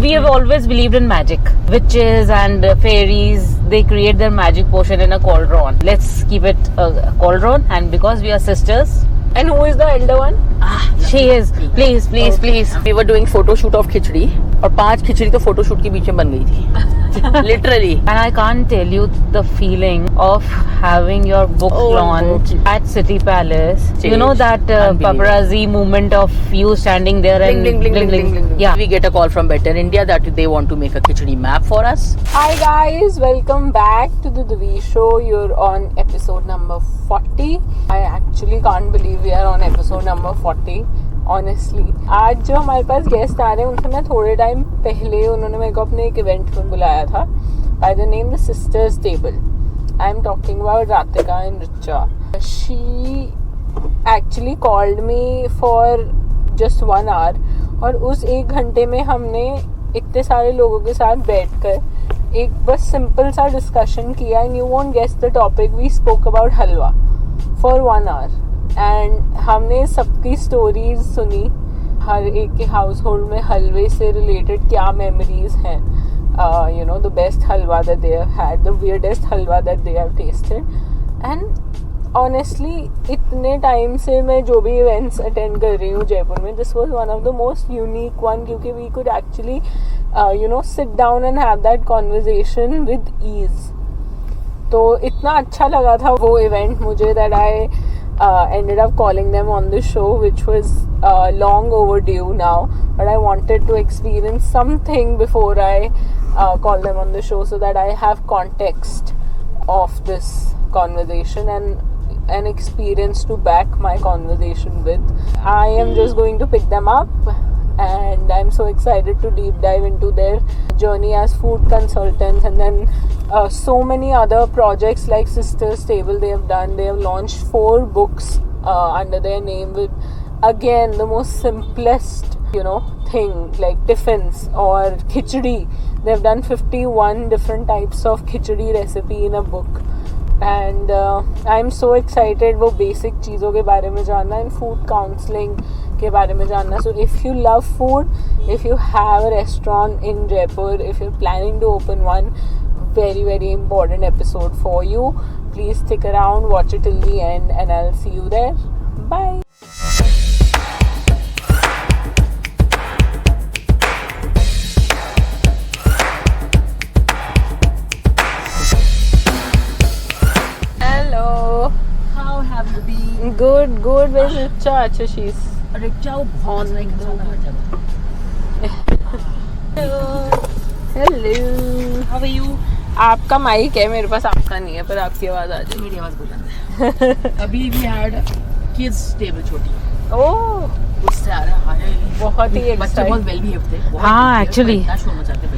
we have always believed in magic. Witches and fairies, they create their magic potion in a cauldron. Let's keep it a cauldron, and because we are sisters. And who is the elder one? She is. Please. We were doing photo shoot of खिचड़ी और 5 खिचड़ी तो photo shoot के बीच में बन गई थी. Literally. And I can't tell you the feeling of having your book launch at City Palace. You know that paparazzi movement of you standing there and bling. Yeah. We get a call from Better India that they want to make a khichdi map for us. Hi guys, welcome back to the DiviShow. You're on episode number 40. I actually can't believe we are on episode number 40. Honestly, आज जो हमारे पास guest आ रहे हैं उनसे मैं थोड़े time पहले उन्होंने मेरे को अपने एक इवेंट में बुलाया था by the name the Sisters Table. I am talking about Ratika and Richa. She actually called me for just 1 hour और उस 1 घंटे में हमने इतने सारे लोगों के साथ बैठकर एक बस सिंपल सा डिस्कशन किया and you won't guess the topic. We spoke about halwa for 1 hour. And हमने सबकी स्टोरीज सुनी, हर एक के हाउस होल्ड में हलवे से रिलेटेड क्या मेमोरीज हैं, you know the best halwa that they have had, the weirdest halwa that they have tested. And honestly इतने टाइम से मैं जो भी इवेंट्स अटेंड कर रही हूँ जयपुर में, this was one of the most unique one क्योंकि we could actually you know sit down and have that conversation with ease. तो इतना अच्छा लगा था वो इवेंट मुझे that I ended up calling them on the show, which was long overdue now, but I wanted to experience something before I call them on the show so that I have context of this conversation and an experience to back my conversation with. I am just going to pick them up and I'm so excited to deep dive into their journey as food consultants and then so many other projects like Sisters Table they have done. They have launched 4 books under their name with again the most simplest you know thing like tiffins or khichdi. They have done 51 different types of khichdi recipe in a book and I'm so excited वो basic चीज़ों के बारे में जानना and food counseling के बारे में जानना. So if you love food, if you have a restaurant in Jaipur, if you're planning to open one, very important episode for you. Please stick around, watch it till the end and I'll see you there. Bye. Hello. How have you been? Good. Where's Richa? अच्छा she's. Richa वो बहुत नहीं Hello. How are you? आपका mic है मेरे पास, आपका नहीं है पर आपकी आवाज आ जाएगी. मेरी आवाज बुलंद है. अभी we had kids table छोटी. ओह उससे आ रहा है बहुत ही बच्चे बहुत वेल बिहेव थे. हाँ एक्चुअली शो मचाते है.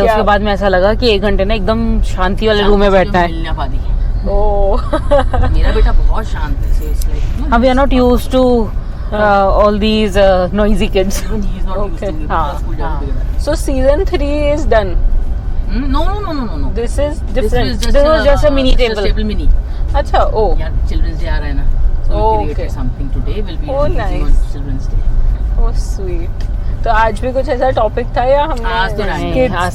उसके बाद में ऐसा लगा कि 1 घंटे ना एकदम शांति वाले रूम में बैठना है. मिलना पादी. मेरा बेटा बहुत शांत है. So it's like we are not used to all these noisy kids. He's not used to it. So season 3 is done. No. This is different. This was just a mini table. Mini. अच्छा oh. यार Children's Day आ रहा है ना. So we created something today. Will be nice. on Children's Day. Oh sweet. तो आज भी कुछ ऐसा टॉपिक था या हमने आज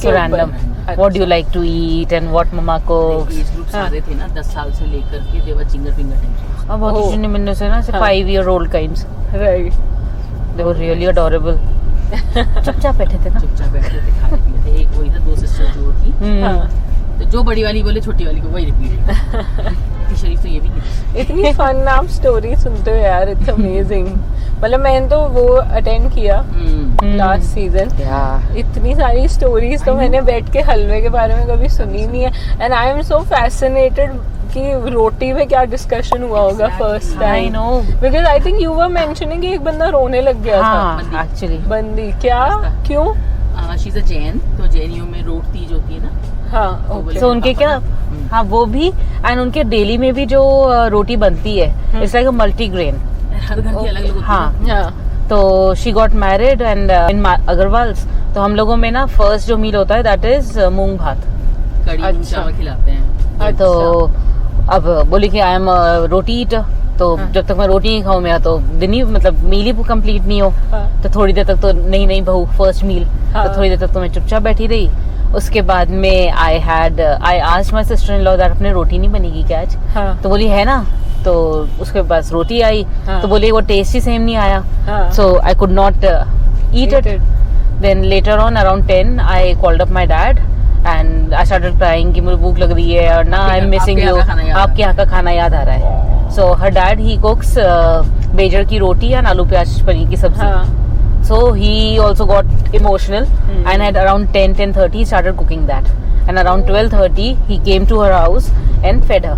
तो random. What do you like to eat and what mama cooks? Age group सारे थे ना 10 साल से लेकर के देवर चिंगर फिंगर टेंशन. अब बहुत ही मिनट से ना 5-year-old kinds. Right. They were really adorable. चुपचाप बैठे थे खाते पीते थे. एक वही था 2 सिस्टर जो थी. तो जो बड़ी वाली बोले छोटी वाली को वही रिपीट. शरीफ तो ये भी नहीं. इतनी फन आप स्टोरी सुनते हो यार. It's amazing. मतलब मैंने तो वो अटेंड किया लास्ट सीजन. इतनी सारी स्टोरीज तो मैंने बैठ के हलवे के बारे में कभी सुनी नहीं है. And I am so fascinated कि रोटी में क्या डिस्कशन हुआ होगा first time. I know because I think you were mentioning कि एक बंदा रोने लग गया था. एक्चुअली बंदी क्या क्यों? She is a Jain. तो जैनियों में रोट तीज होती है ना. हाँ ओके. तो उनके क्या हाँ वो भी एंड उनके डेली में भी जो रोटी बनती है इट्स लाइक अ मल्टीग्रेन. हर घर की अलग-अलग होती है. हाँ. तो she got married and in Agarwals. तो हम लोगों में ना फर्स्ट जो मील होता है दैट इज मूंग भात. कड़ी चावल खिलाते हैं. तो अब बोली कि आई एम रोटी ईटर तो जब तक मैं रोटी नहीं खाऊं मेरा तो दिन ही मतलब मील ही कंप्लीट नहीं हो। तो थोड़ी देर तक तो नहीं बहू फर्स्ट मील, तो थोड़ी देर तक तो मैं चुपचाप बैठी रही। उसके बाद में I asked my sister in law that अपने रोटी नहीं बनेगी क्या आज? तो बोली है ना। तो उसके पास रोटी आई तो बोली वो टेस्ट ही सेम नहीं आया, so I could not eat it. Then later on around 10 I called up my dad and I started crying कि मुझे भूख लग रही है और ना आई एम मिसिंग यू, आपके यहाँ का खाना याद आ रहा है। सो हर डैड ही कुक्स बेजर की रोटी एंड आलू प्याज पनीर की सब्जी। So he also got emotional and at around 10:30 he started cooking that, and around 12:30 he came to her house and fed her.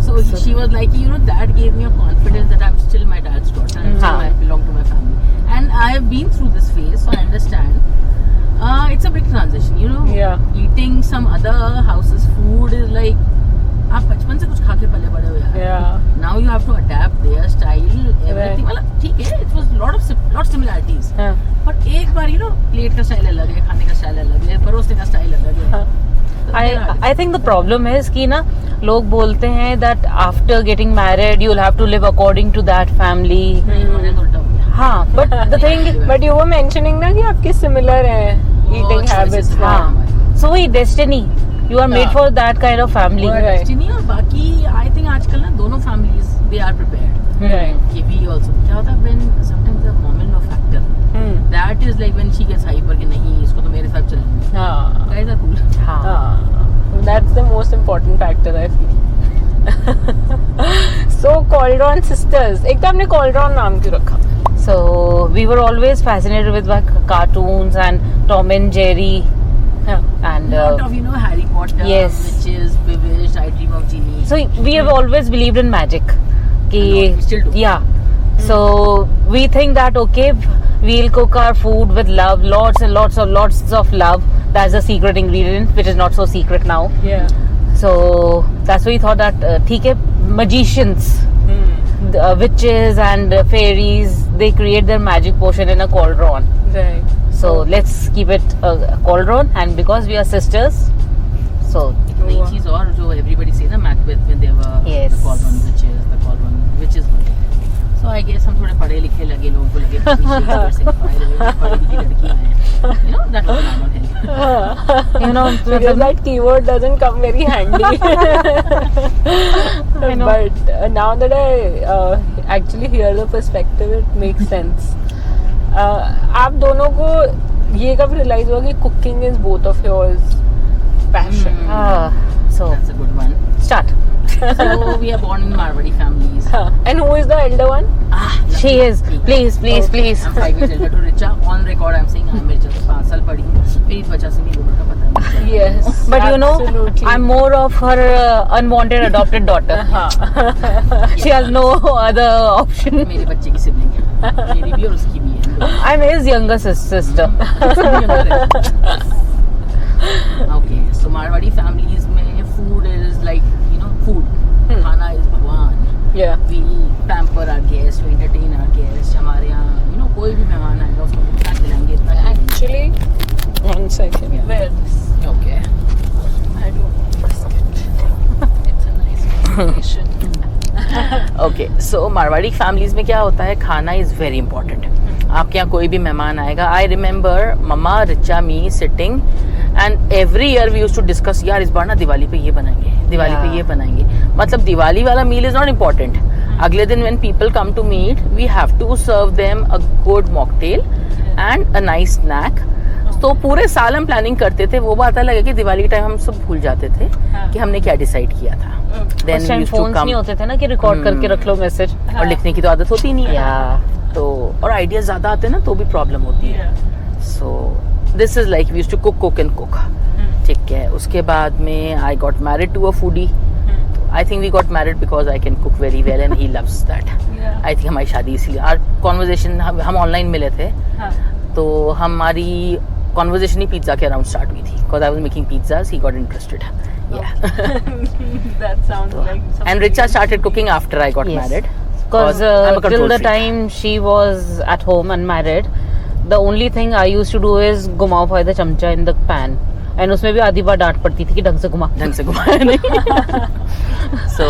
So she was like, you know, that gave me a confidence that I'm still my dad's daughter and still I belong to my family, and I have been through this phase, so I understand. It's a big transition, you know. Eating some other house's food is like आप बचपन से कुछ खा के पले बड़े हो यार। Now you have to adapt their style, everything. मतलब ठीक है, it was lot similarities. पर एक बार you know प्लेट का स्टाइल अलग है, खाने का स्टाइल अलग है, परोसने का स्टाइल अलग है। I think the problem is कि ना लोग बोलते हैं that after getting married you'll have to live according to that family. हाँ, but the thing, but you were mentioning ना कि आपके similar हैं eating habits। हाँ, so वही destiny. You are made for that kind of family. Destiny और बाकी I think आजकल ना दोनों families they are prepared. कि भी also क्या होता है when sometimes the mom-in-law factor that is like when she gets hyper कि नहीं इसको तो मेरे साथ चलना है। Guys are cool. That's the most important factor I feel. So Cauldron sisters, एक तो आपने Cauldron नाम क्यों रखा? So we were always fascinated with like cartoons and Tom and Jerry. And lot of you know Harry Potter, yes, witches, bewitched, I Dream of Genie. So we have always believed in magic. We still do. Yeah. So we think that okay, we'll cook our food with love, lots and lots of love. That's the secret ingredient, which is not so secret now. Yeah. So that's why we thought that ठीक है, magicians, witches and fairies, they create their magic potion in a cauldron. Right. So let's keep it a cauldron, and because we are sisters, so नई चीज और जो everybody say ना Macbeth when they were the cauldron witches were there. So I guess हम थोड़े पढ़े लिखे लगे, लोगों को लगे पढ़ी लिखी लड़की हैं, you know that was not helpful. You know because that keyword doesn't come very handy. But now that I actually hear the perspective, it makes sense. आप दोनों को ये कब रियलाइज हुआ कि cooking is both of yours passion? So that's a good one. Start. So we are born in Marwadi families. And who is the elder one? She is. Please. I'm 5 years elder to Richa. On record, I'm saying I'm Richa से 5 साल बड़ी हूँ। मेरी त्वचा से मेरी उम्र का पता नहीं। Yes. But you know, absolutely. I'm more of her unwanted adopted daughter. She has no other option. मेरे बच्चे की सिबलिंग है, मेरी भी और उसकी भी है। I'm his younger sister. Okay, so Marwadi families में food is like you know food. खाना is भगवान. Yeah. We pamper our guests, we entertain our guests. हमारे यहाँ you know कोई भी मेहमान आएगा उसको इतना खिलाएंगे इतना। Actually, one second. Yeah. Where this? Okay. I don't want biscuit. It's a nice combination. Okay, so Marwadi families में क्या होता है, खाना is very important. आपके यहाँ कोई भी मेहमान आएगा, I remember मम्मा Richa me sitting and every year we used to discuss यार इस बार ना दिवाली पे ये बनाएंगे, दिवाली पे ये बनाएंगे। मतलब दिवाली वाला मील इज नॉट इम्पोर्टेंट। अगले दिन when people come to meet we have to serve them a good mocktail and a nice snack. तो पूरे साल हम प्लानिंग करते थे, वो बात अलग है कि दिवाली के टाइम हम सब भूल जाते थे कि हमने क्या डिसाइड किया था। देन फोन्स नहीं होते थे ना कि रिकॉर्ड करके रख लो मैसेज, और लिखने की तो आदत होती नहीं है तो, और आइडियाज ज्यादा आते हैं ना तो भी प्रॉब्लम होती है। So this is like we used to cook and cook. ठीक है, उसके बाद में I got married to a foodie. I think we got married because I can cook very well and he loves that. I think हमारी शादी इसीलिए, our conversation हम online मिले थे तो हमारी कॉन्वर्जेशन ही पिज्जा के अराउंड स्टार्ट हुई थी because I was making pizzas, he got interested. That sounds like something. And Richa started cooking after I got married. Because I'm a control till the freak. time she was at home unmarried, the only thing I used to do is घुमाओ फायदा चमचा in the pan, and उसमें भी आधी बार डांट पड़ती थी कि ढंग से घुमाया नहीं। So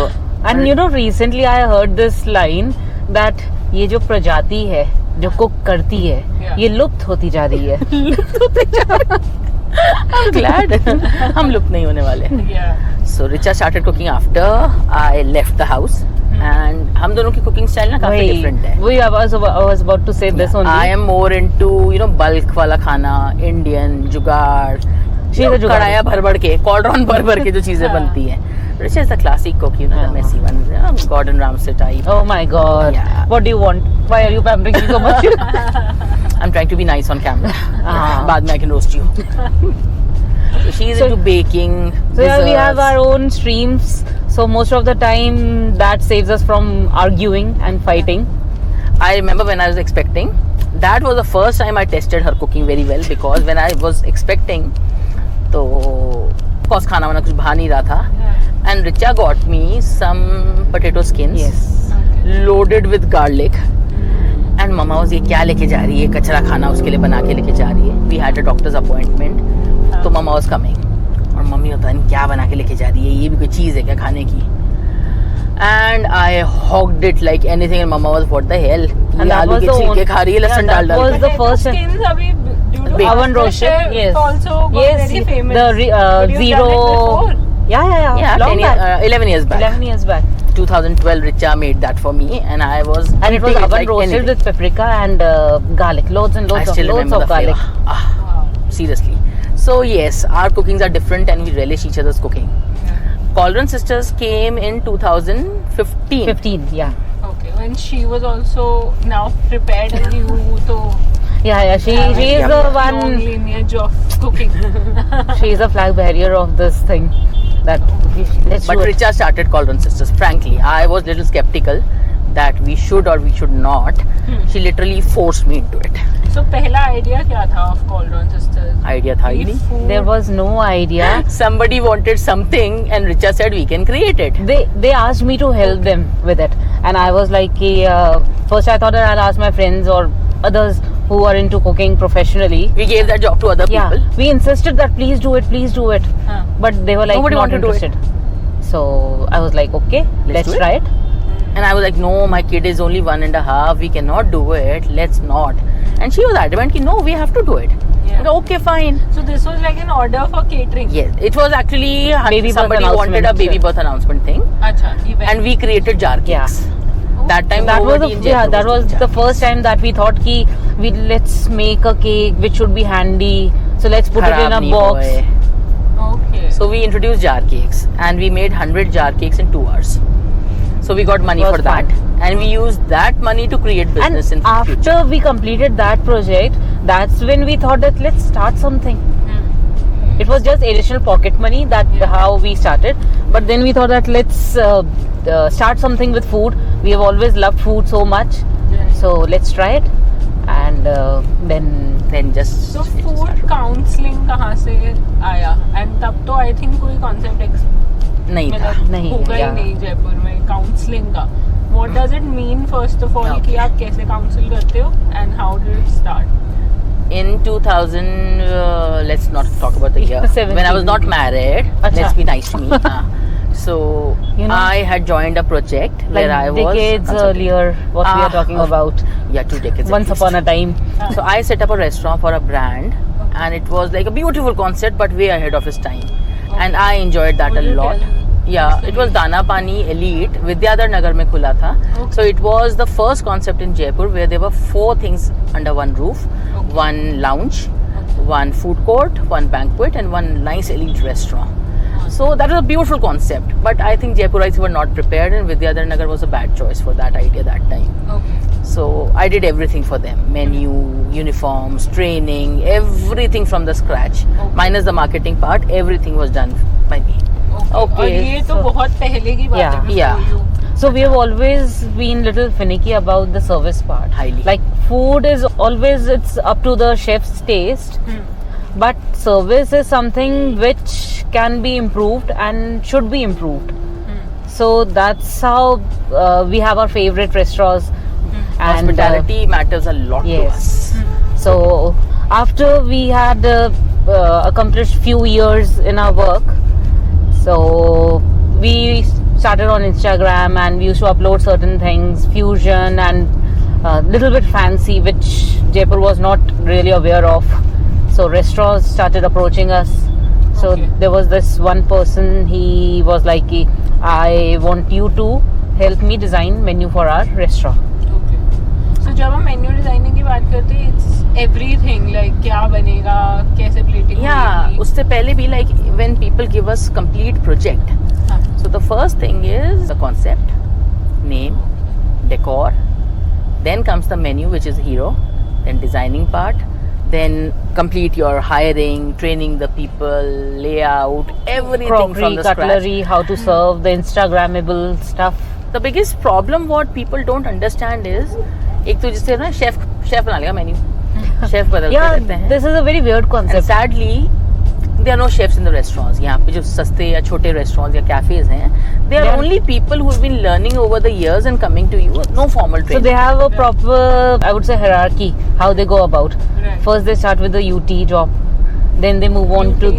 And you know, recently I heard this line that ये जो प्रजाति है जो कुक करती है ये लुप्त होती जा रही है. I'm glad. हम लुप्त नहीं होने वाले. So Richa started cooking after I left the house. And हम दोनों की cooking style ना काफी different है. I was about to say this only. I am more into bulk वाला खाना, Indian, जुगाड़. कढ़ाया भर के, Cauldron भर के जो चीजें बनती हैं. Richa is the classic cook, the messy one, Gordon Ramsay type. Oh my God! Yeah. What do you want? Why are you pampering me so much? I'm trying to be nice on camera. बाद में I can roast you. So she's into baking. So yeah, we have our own streams. So most of the time that saves us from arguing and fighting. I remember when I was expecting, that was the first time I tested her cooking very well, because when I was expecting, तो of course खाना वाना कुछ भा नहीं रहा था. And Richa got me some potato skins, loaded with garlic. And Mama was ये क्या लेके जा रही है, कचरा खाना उसके लिए बना के लेके जा रही है. We had a doctor's appointment, तो Mama was coming. और मम्मी होता है क्या बना के लेके जा रही है, ये भी कोई चीज़ है क्या खाने की. And I hogged it like anything, and Mama was what the hell. And that was the छिलके खा रही है लहसुन डाल That was the first skins अभी oven roasted. Yes. Also got very famous. The zero. Yeah. 11 years back. 11 years back. 2012, Richa made that for me, and I was. And it was oven like roasted anything. with paprika and garlic, loads of garlic. Wow. Seriously. So yes, our cookings are different, and we relish each other's cooking. Cauldron Sisters came in 2015. 15, yeah. Okay, when she was also now prepared and you so. Yeah. She is the one. Long lineage of cooking. She is a flag bearer of this thing. But Richa started Cauldron Sisters. Frankly, I was little skeptical that we should or we should not. She literally forced me into it. So पहला idea क्या था of Cauldron Sisters? Idea था ही नहीं. There was no idea. Somebody wanted something, and Richa said we can create it. They asked me to help them with it, and I was like, first I thought that I'll ask my friends or others who are into cooking professionally. We gave that job to other people. We insisted that please do it. But they were like nobody not wanted interested. To do it. So I was like, okay, let's try it. And I was like, no, my kid is only 1.5. We cannot do it. Let's not. And she was adamant, no, we have to do it. Yeah. Like, okay, fine. So this was like an order for catering. Yes, it was actually baby somebody wanted a baby birth announcement thing. And we created jar cakes. That time that was the first time that we thought let's make a cake which should be handy. So let's put it in a box. Okay. So we introduced jar cakes, and we made 100 jar cakes in 2 hours. So we got money for that, and we used that money to create business. And after we completed that project, that's when we thought that let's start something. It was just additional pocket money, how we started. But then we thought that let's start something with food. We have always loved food so much, so let's try it. And then just. So food counseling कहाँ से आया? And तब तो I think कोई concept नहीं था. होगा ही नहीं जयपुर में counseling का. What does it mean first of all कि आप कैसे counsel करते हो, and how did it start? In 2000, let's not talk about the year. When I was not married, let's be nice to me. So I had joined a project where I was decades earlier. What we are talking about? Yeah, 2 decades. Once upon a time. So I set up a restaurant for a brand, and it was like a beautiful concept, but way ahead of its time. And I enjoyed that a lot. Yeah, it was Dana Pani Elite, Vidyadhar Nagar mein khula tha. So it was the first concept in Jaipur where there were 4 things under one roof. One lounge, one food court, one banquet, and one nice elite restaurant. So that was a beautiful concept, but I think Jaipurites were not prepared, and Vidyadhar Nagar was a bad choice for that idea that time. So I did everything for them: menu, uniforms, training, everything from the scratch. Minus the marketing part, everything was done by me. और ये तो बहुत पहले की बात है. Yeah. So we have always been little finicky about the service part. Highly. Like food is always, it's up to the chef's taste. But service is something which can be improved and should be improved. So that's how we have our favorite restaurants. And hospitality matters a lot to us. So after we had accomplished few years in our work, so we started on Instagram and we used to upload certain things, fusion and little bit fancy, which Jaipur was not really aware of. So restaurants started approaching us. So there was this one person, he was like, I want you to help me design menu for our restaurant. Okay. So जब हम menu designing की बात करते हैं, it's everything like क्या बनेगा, कैसे plating होगी. उससे पहले भी like when people give us complete project. So the first thing is the concept, name, decor. Then comes the menu, which is hero. Then designing part. Then complete your hiring, training the people, layout, everything Crockery, from the cutlery, scratch. how to serve, the Instagrammable stuff. The biggest problem what people don't understand is, एक तो जिससे ना chef बना लेगा menu, chef बदलते रहते हैं. This is a very weird And concept. sadly, there are no chefs in the restaurants. यहाँ पे जो सस्ते या छोटे restaurants या cafes हैं, they are only people who have been learning over the years and coming to you with no formal training. So they have a proper, I would say, hierarchy, how they go about. Right. First they start with the UT job, then they move on to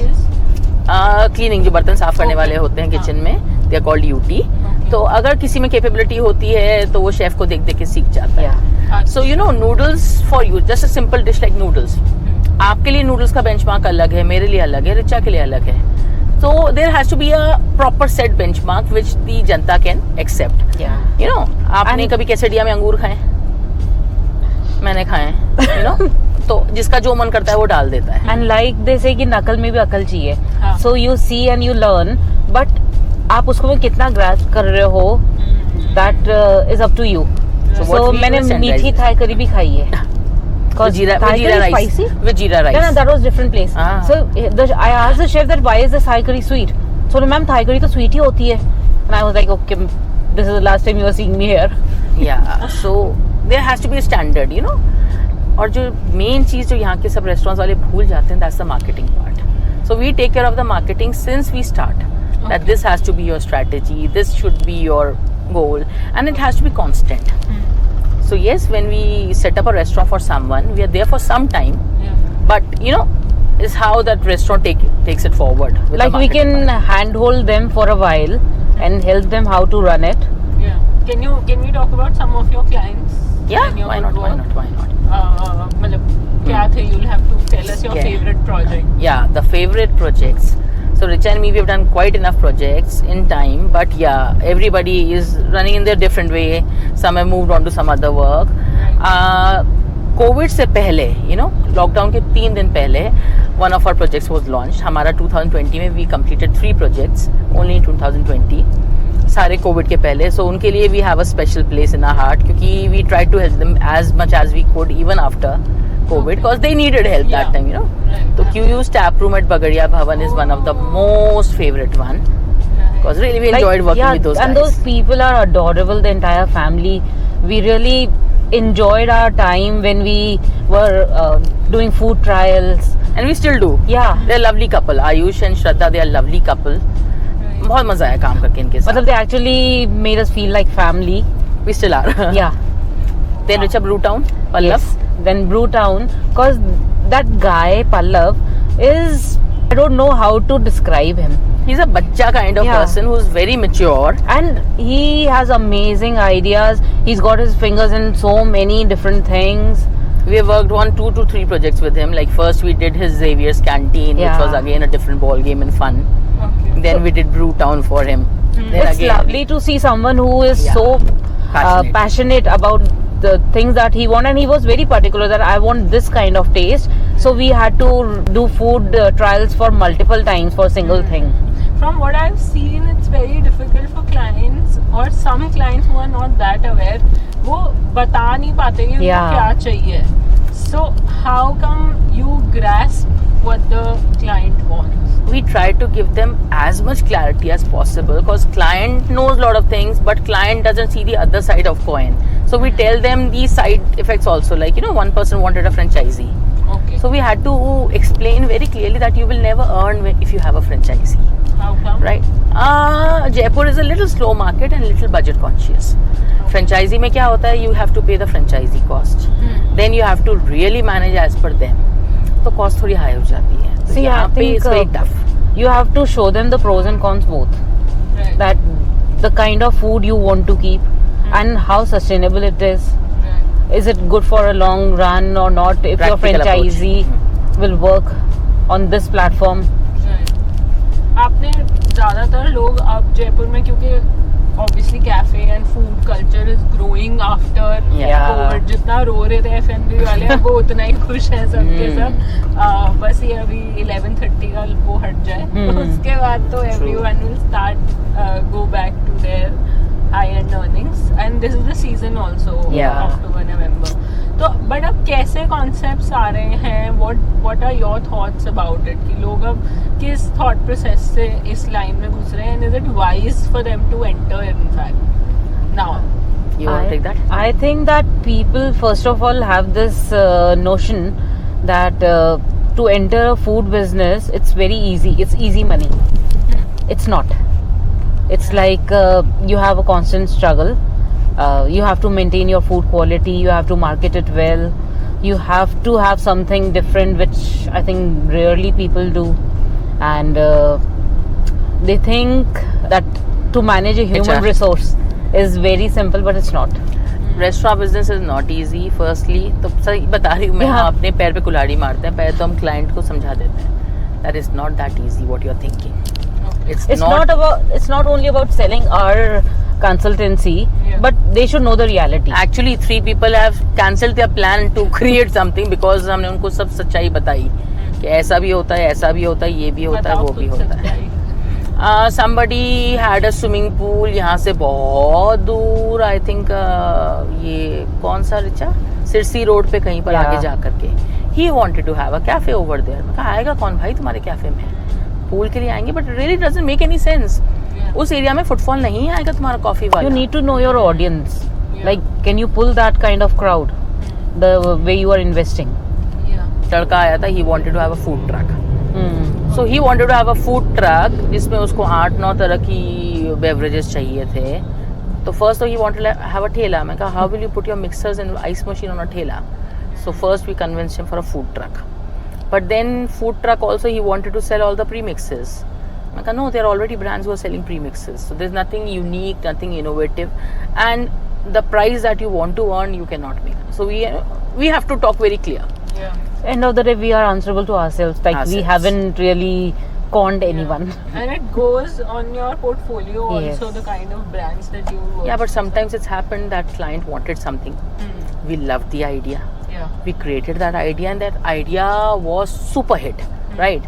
cleaning, जो बर्तन साफ करने वाले होते हैं kitchen में, they are called UT. तो अगर किसी में कैपेबिलिटी होती है तो वो शेफ को देख देख के सीख जाता है. So you know, noodles for you, just a simple dish like noodles. आपके लिए नूडल्स का बेंचमार्क अलग है, मेरे लिए अलग है, रिचा के लिए अलग है. So there has to be a proper set benchmark which the Janata can accept. You know, आपने कभी कैसेडिया में अंगूर खाए? मैंने खाए. You know, तो जिसका जो मन करता है वो डाल देता है. And like they say कि नकल में भी अकल चाहिए. So you see and you learn, but आप उसको में कितना grasp कर रहे हो, that is up to you. So मैंने मीठी थाई करी भी खाई है. Jeera rice. With jeera rice. Yeah, that was different place. So I asked the chef that why is the Thai curry sweet? So ma'am, Thai curry तो sweet ही होती है. And I was like, okay, this is the last time you are seeing me here. Yeah, so there has to be a standard, you know. और जो main चीज जो यहाँ के सब restaurants वाले भूल जाते हैं, that's the marketing part. So we take care of the marketing since we start. That this has to be your strategy, this should be your goal, and it has to be constant. So yes, when we set up a restaurant for someone, we are there for some time. But you know, is how that restaurant takes it forward. With Like we can handhold them for a while and help them how to run it. Yeah. Can we talk about some of your clients? Yeah, why not? मतलब क्या थे? You'll have to tell us your favorite project. Yeah, the favorite projects. So Richa and me, we have done quite enough projects in time, but yeah, everybody is running in their different way. Some have moved on to some other work. COVID से पहले, you know, lockdown के 3 दिन पहले, one of our projects was launched. हमारा 2020 में we completed 3 projects only in 2020. सारे COVID के पहले, so उनके लिए we have a special place in our heart क्योंकि we tried to help them as much as we could even after COVID because they needed help that time, you know. So QU's tap room at Bagadia Bhavan is one of the most favorite one because really we enjoyed working with those guys. And those people are adorable, the entire family. We really enjoyed our time when we were doing food trials. And we still do. Yeah. They're a lovely couple. Ayush and Shraddha, they are a lovely couple. बहुत मजा आया काम करके इनके साथ. मतलब they actually made us feel like family. We still are. Yeah. Then Richa Brewtown, Pallav. Yes. Then Brewtown, because that guy Pallav is, I don't know how to describe him. He's a bachcha kind of person who's very mature. And he has amazing ideas. He's got his fingers in so many different things. We have worked on 2 to 3 projects with him. Like first we did his Xavier's Canteen, which was again a different ball game and fun. Okay. Then we did Brewtown for him. Then it's lovely to see someone who is so passionate about the things that he wants, and he was very particular that I want this kind of taste. So we had to do food trials for multiple times for a single thing. From what I've seen, it's very difficult for clients or some clients who are not that aware. वो बता नहीं पाते कि उनको क्या चाहिए. So how come you grasp what the client wants? We try to give them as much clarity as possible because client knows a lot of things, but client doesn't see the other side of coin. So we tell them the side effects also. Like, you know, one person wanted a franchisee. Okay. So we had to explain very clearly that you will never earn if you have a franchisee. How come? Right. Jaipur is a little slow market and little budget conscious. Franchisee में क्या होता है? You have to pay the franchisee cost. Then you have to really manage as per them. तो cost थोड़ी high हो जाती है. So see, I think it's very tough. You have to show them the pros and cons both. Right. That the kind of food you want to keep, and how sustainable it is. Is it good for a long run or not? If your franchisee will work on this platform. आपने ज़्यादातर लोग अब जयपुर में, क्योंकि obviously cafe and food culture is growing after COVID. जितना रो रहे थे F&B वाले, अब वो उतना ही खुश हैं सबके सब. बस ये अभी 11:30 का वो हट जाए, उसके बाद तो everyone will start go back to their high-end earnings, and this is the season also, October, November. तो but अब कैसे concepts आ रहे हैं? What are your thoughts about it? कि लोग अब किस thought process से इस line में घुस रहे हैं, and is it wise for them to enter in fact now? You want to take that? I think that people first of all have this notion that to enter a food business, it's very easy. It's easy money. It's not. It's like you have a constant struggle. You have to maintain your food quality. You have to market it well. You have to have something different, which I think rarely people do. And they think that to manage a human resource is very simple, but it's not. Restaurant business is not easy. Firstly, तो सही बता रही हूँ मैं, अपने पैर पे कुल्हाड़ी मारते हैं. पहले तो हम क्लाइंट को समझा देते हैं that is not that easy what you're thinking. It's not only about selling our consultancy, but they should know the reality. Actually, 3 people have cancelled their plan to create something because हमने उनको सब सच्चाई बताई कि ऐसा भी होता है, ऐसा भी होता है, ये भी होता है, वो भी होता है. Somebody had a swimming pool यहाँ से बहुत दूर, I think ये कौन सा रिचा सिरसी रोड पे कहीं पर आगे जा करके. He wanted to have a cafe over there. मैं कहा आएगा कौन भाई तुम्हारे कैफे में? पूल के लिए आएंगे, but really doesn't make any sense. उस एरिया में फुटफॉल नहीं आएगा तुम्हारा कॉफी वाला. You need to know your audience. Like, can you pull that kind of crowd the way you are investing? लड़का आया था, he wanted to have a food truck. So he wanted to have a food truck जिसमें उसको 8-9 तरह की beverages चाहिए थे. तो first he wanted to have a ठेला. मैं कहा how will you put your mixers and ice machine on a ठेला? So first we convinced him for a food truck. But then food truck also he wanted to sell all the premixes. I said, no, there are already brands who are selling premixes. So there's nothing unique, nothing innovative. And the price that you want to earn, you cannot make. So we have to talk very clear. End of the day, we are answerable to ourselves. Like we haven't really conned anyone. And it goes on your portfolio also, the kind of brands that you work. Yeah, but sometimes it's happened that client wanted something. We loved the idea. We created that idea, and that idea was super hit, right?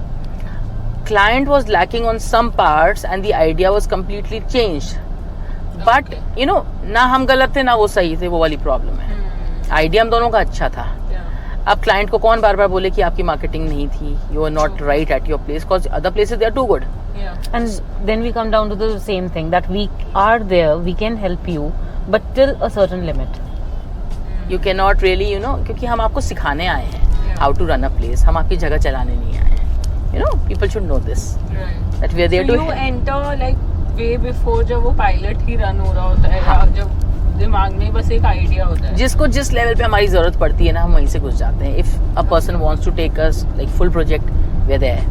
Client was lacking on some parts and the idea was completely changed. But you know, ना हम गलत थे ना वो सही थे, वो वाली प्रॉब्लम है. आइडिया हम दोनों का अच्छा था. अब क्लाइंट को कौन बार बार बोले कि आपकी मार्केटिंग नहीं थी, you are not right at your place, because other places they are too good. And then we come down to the same thing, that we are there, we can help you, but till a certain limit. You cannot really, you know, क्योंकि हम आपको सिखाने आए हैं how to run a place. हम आपकी जगह चलाने नहीं आए हैं. You know, people should know this. That we are there to. So you enter like way before जब वो pilot ही run हो रहा होता है, जब दिमाग में बस एक आइडिया होता है. जिसको जिस लेवल पे हमारी जरूरत पड़ती है ना, हम वहीं से घुस जाते हैं. If a person wants to take us like full project, we're there.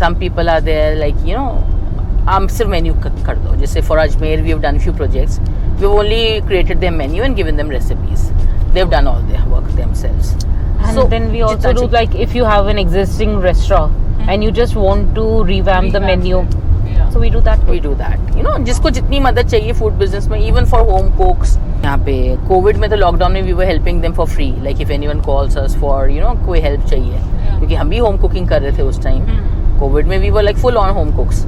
Some people are there like, you know, आप सिर्फ मेन्यू कर दो. जैसे for Ajmer we have done few projects. We've only created their menu and given them recipes. They've done all their work themselves. And so then we also do like if you have an existing restaurant and you just want to revamp the menu. So we do that. We do that. You know, जिसको जितनी मदद चाहिए food business में, even for home cooks. यहाँ पे COVID में तो lockdown में we were helping them for free. Like if anyone calls us for, you know, कोई help चाहिए, क्योंकि हम भी home cooking कर रहे थे उस time. COVID में we were like full on home cooks.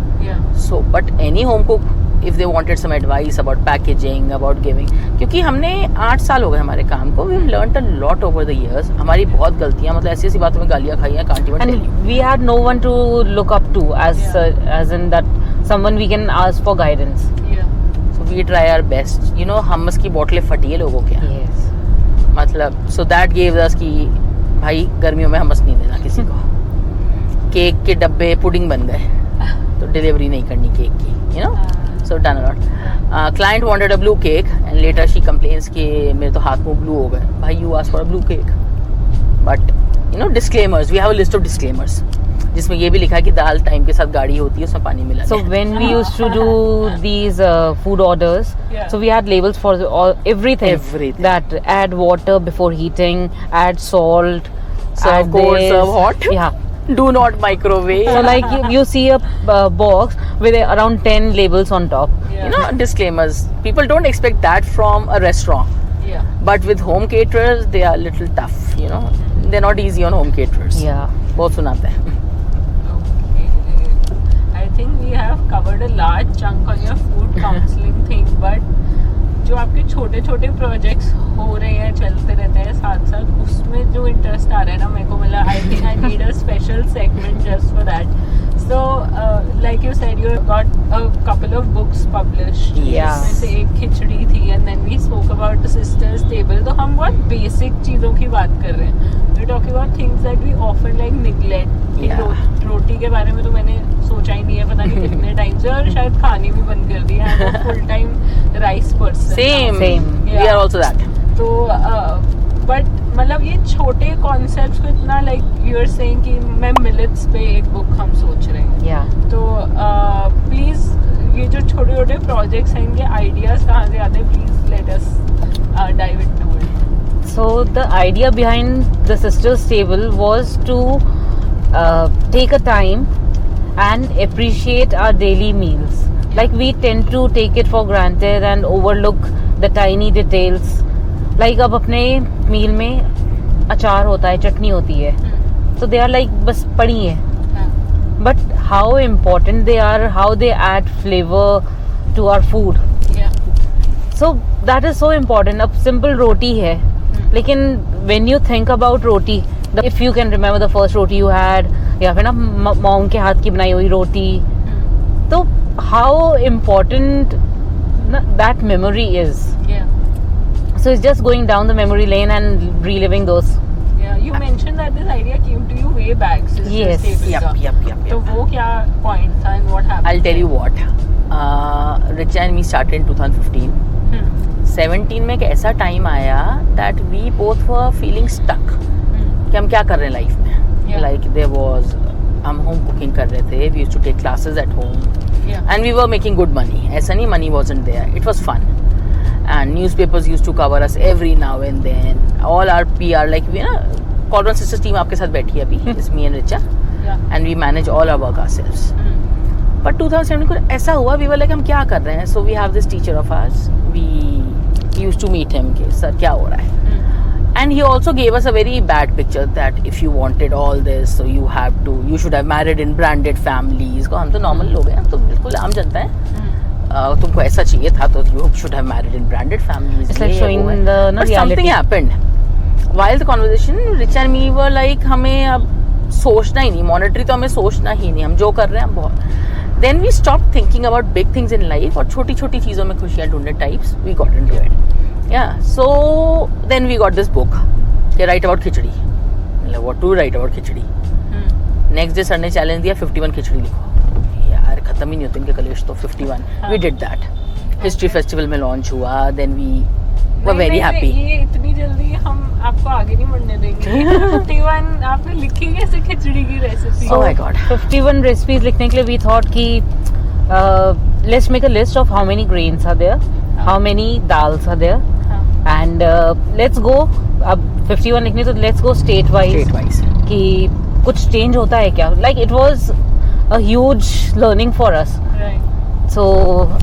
So but any home cook, if they wanted some advice about packaging, about giving, क्योंकि हमने 8 साल हो गए हमारे काम को, we've learned a lot over the years. हमारी बहुत गलतियाँ, मतलब ऐसी ऐसी बातों में गालियाँ खाई हैं, can't even tell you. And we had no one to look up to as in that someone we can ask for guidance. So we try our best. You know, hummus की बोतलें फटी है लोगों के. Yes. मतलब so that gave us कि भाई गर्मियों में hummus नहीं देना किसी को. केक के डब्बे पुडिंग बन गए, तो डिलीवरी नहीं करनी केक की. You know. So done a lot. Client wanted a blue cake and later she complains कि मेरे तो हाथ मुंह blue हो गए. भाई, you asked for a blue cake. But you know, disclaimers. We have a list of disclaimers. जिसमें ये भी लिखा है कि दाल टाइम के साथ गाड़ी होती है, उसमें पानी मिला So when we used to do these food orders, Yeah. so we had labels for everything. Everything. That add water before heating, add salt, Serve add cold, this. serve hot. Yeah. Do not microwave. So like you see a box with around 10 labels on top. Yeah. You know, disclaimers. People don't expect that from a restaurant. Yeah. But with home caterers, they are a little tough, you know. They're not easy on home caterers. Yeah. बहुत सुनाते हैं. Okay. I think we have covered a large chunk on your food counseling thing, but जो आपके छोटे छोटे projects हो रहे हैं, चलते रहते हैं साथ साथ, उसमें जो इंटरेस्ट आ रहा है ना मेरे को, मतलब I think I need a special segment just for that. So like you said you got a couple of books published. Yeah. जिसमें से एक खिचड़ी थी, and then we spoke about the sisters table. तो हम बहुत बेसिक चीज़ों की बात कर रहे हैं. We talking about things that we often like neglect. Yeah. रोटी के बारे में तो मैंने सोचा ही नहीं है पता नहीं कितने टाइम से, और शायद खानी भी बंद कर दी है. Full time rice person. Same. Same. We are also that. तो बट मतलब ये छोटे कॉन्सेप्ट्स को इतना लाइक यू आर सेइंग कि मैं मिलेट्स पे एक बुक हम सोच रहे हैं. Yeah. तो प्लीज ये जो छोटे छोटे प्रोजेक्ट्स हैं, इनके आइडियाज कहाँ से आते हैं? Please let us dive into it. So the idea behind the sisters table was to take a time and appreciate our daily meals. Like we tend to take it for granted and overlook the tiny details. Like अब अपने मील में अचार होता है, चटनी होती है, so they are like बस पड़ी है. But how important they are, how they add flavor to our food. So that is so important. अब simple रोटी है, लेकिन when you think about roti, if you can remember the first roti you had, या फिर ना mom के हाथ की बनाई हुई रोटी, तो how important that memory is. So it's just going down the memory lane and reliving those. Yeah, you mentioned that this idea came to you way back. Sisters Yes. Table Yep, का. yep. तो वो क्या point था and what happened? I'll tell you what. Richa and me started in 2015. 17 में एक ऐसा time आया that we both were feeling stuck. कि हम क्या कर रहे हैं लाइफ में. Yeah. Like there was, हम होम कुकिंग कर रहे थे. We used to take classes at home. Yeah. And we were making good money. ऐसा नहीं money wasn't there. It was fun. And newspapers used to cover us every now and then. All our PR, like we ना Cauldron Sisters team आपके साथ बैठी है अभी. It's me and Richa. Yeah. And we manage all our work ourselves. But 2017 को ऐसा हुआ, we were like हम क्या कर रहे हैं. So we have this teacher of ours. We used to meet him कि सर क्या हो रहा है. And he also gave us a very bad picture that if you wanted all this, so you should have married in branded families. को हम तो normal लोग हैं, हम तो बिल्कुल आम जनता है. तुमको ऐसा चाहिए था तो you should have married in branded families. It's like showing the But reality. something happened. While the conversation, Rich and me were like हमें अब सोचना ही नहीं, monetary तो हमें सोचना ही नहीं, हम जो कर रहे हैं हम बहुत. Then we stopped thinking about big things in life और छोटी छोटी चीज़ों में खुशियाँ ढूंढने types. We got into it. Yeah. So then we got this book. They write about khichdi. Like, what to write about khichdi? Next day sir ने challenge दिया 51 खिचड़ी लिखो. यार खत्म ही नहीं होते इनके कलेश तो 51. We did that. History Festival में launch हुआ. Then we were very happy. ये इतनी जल्दी हम आपको आगे नहीं बढ़ने देंगे. 51 आपने लिखी कैसे खिचड़ी की recipe? Oh my God. 51 recipes लिखने के लिए we thought कि let's make a list of how many grains are there, how many dals are there, and let's go. अब 51 लिखने तो let's go state wise. कि कुछ change होता है क्या? Like it was a huge learning for us. Right. So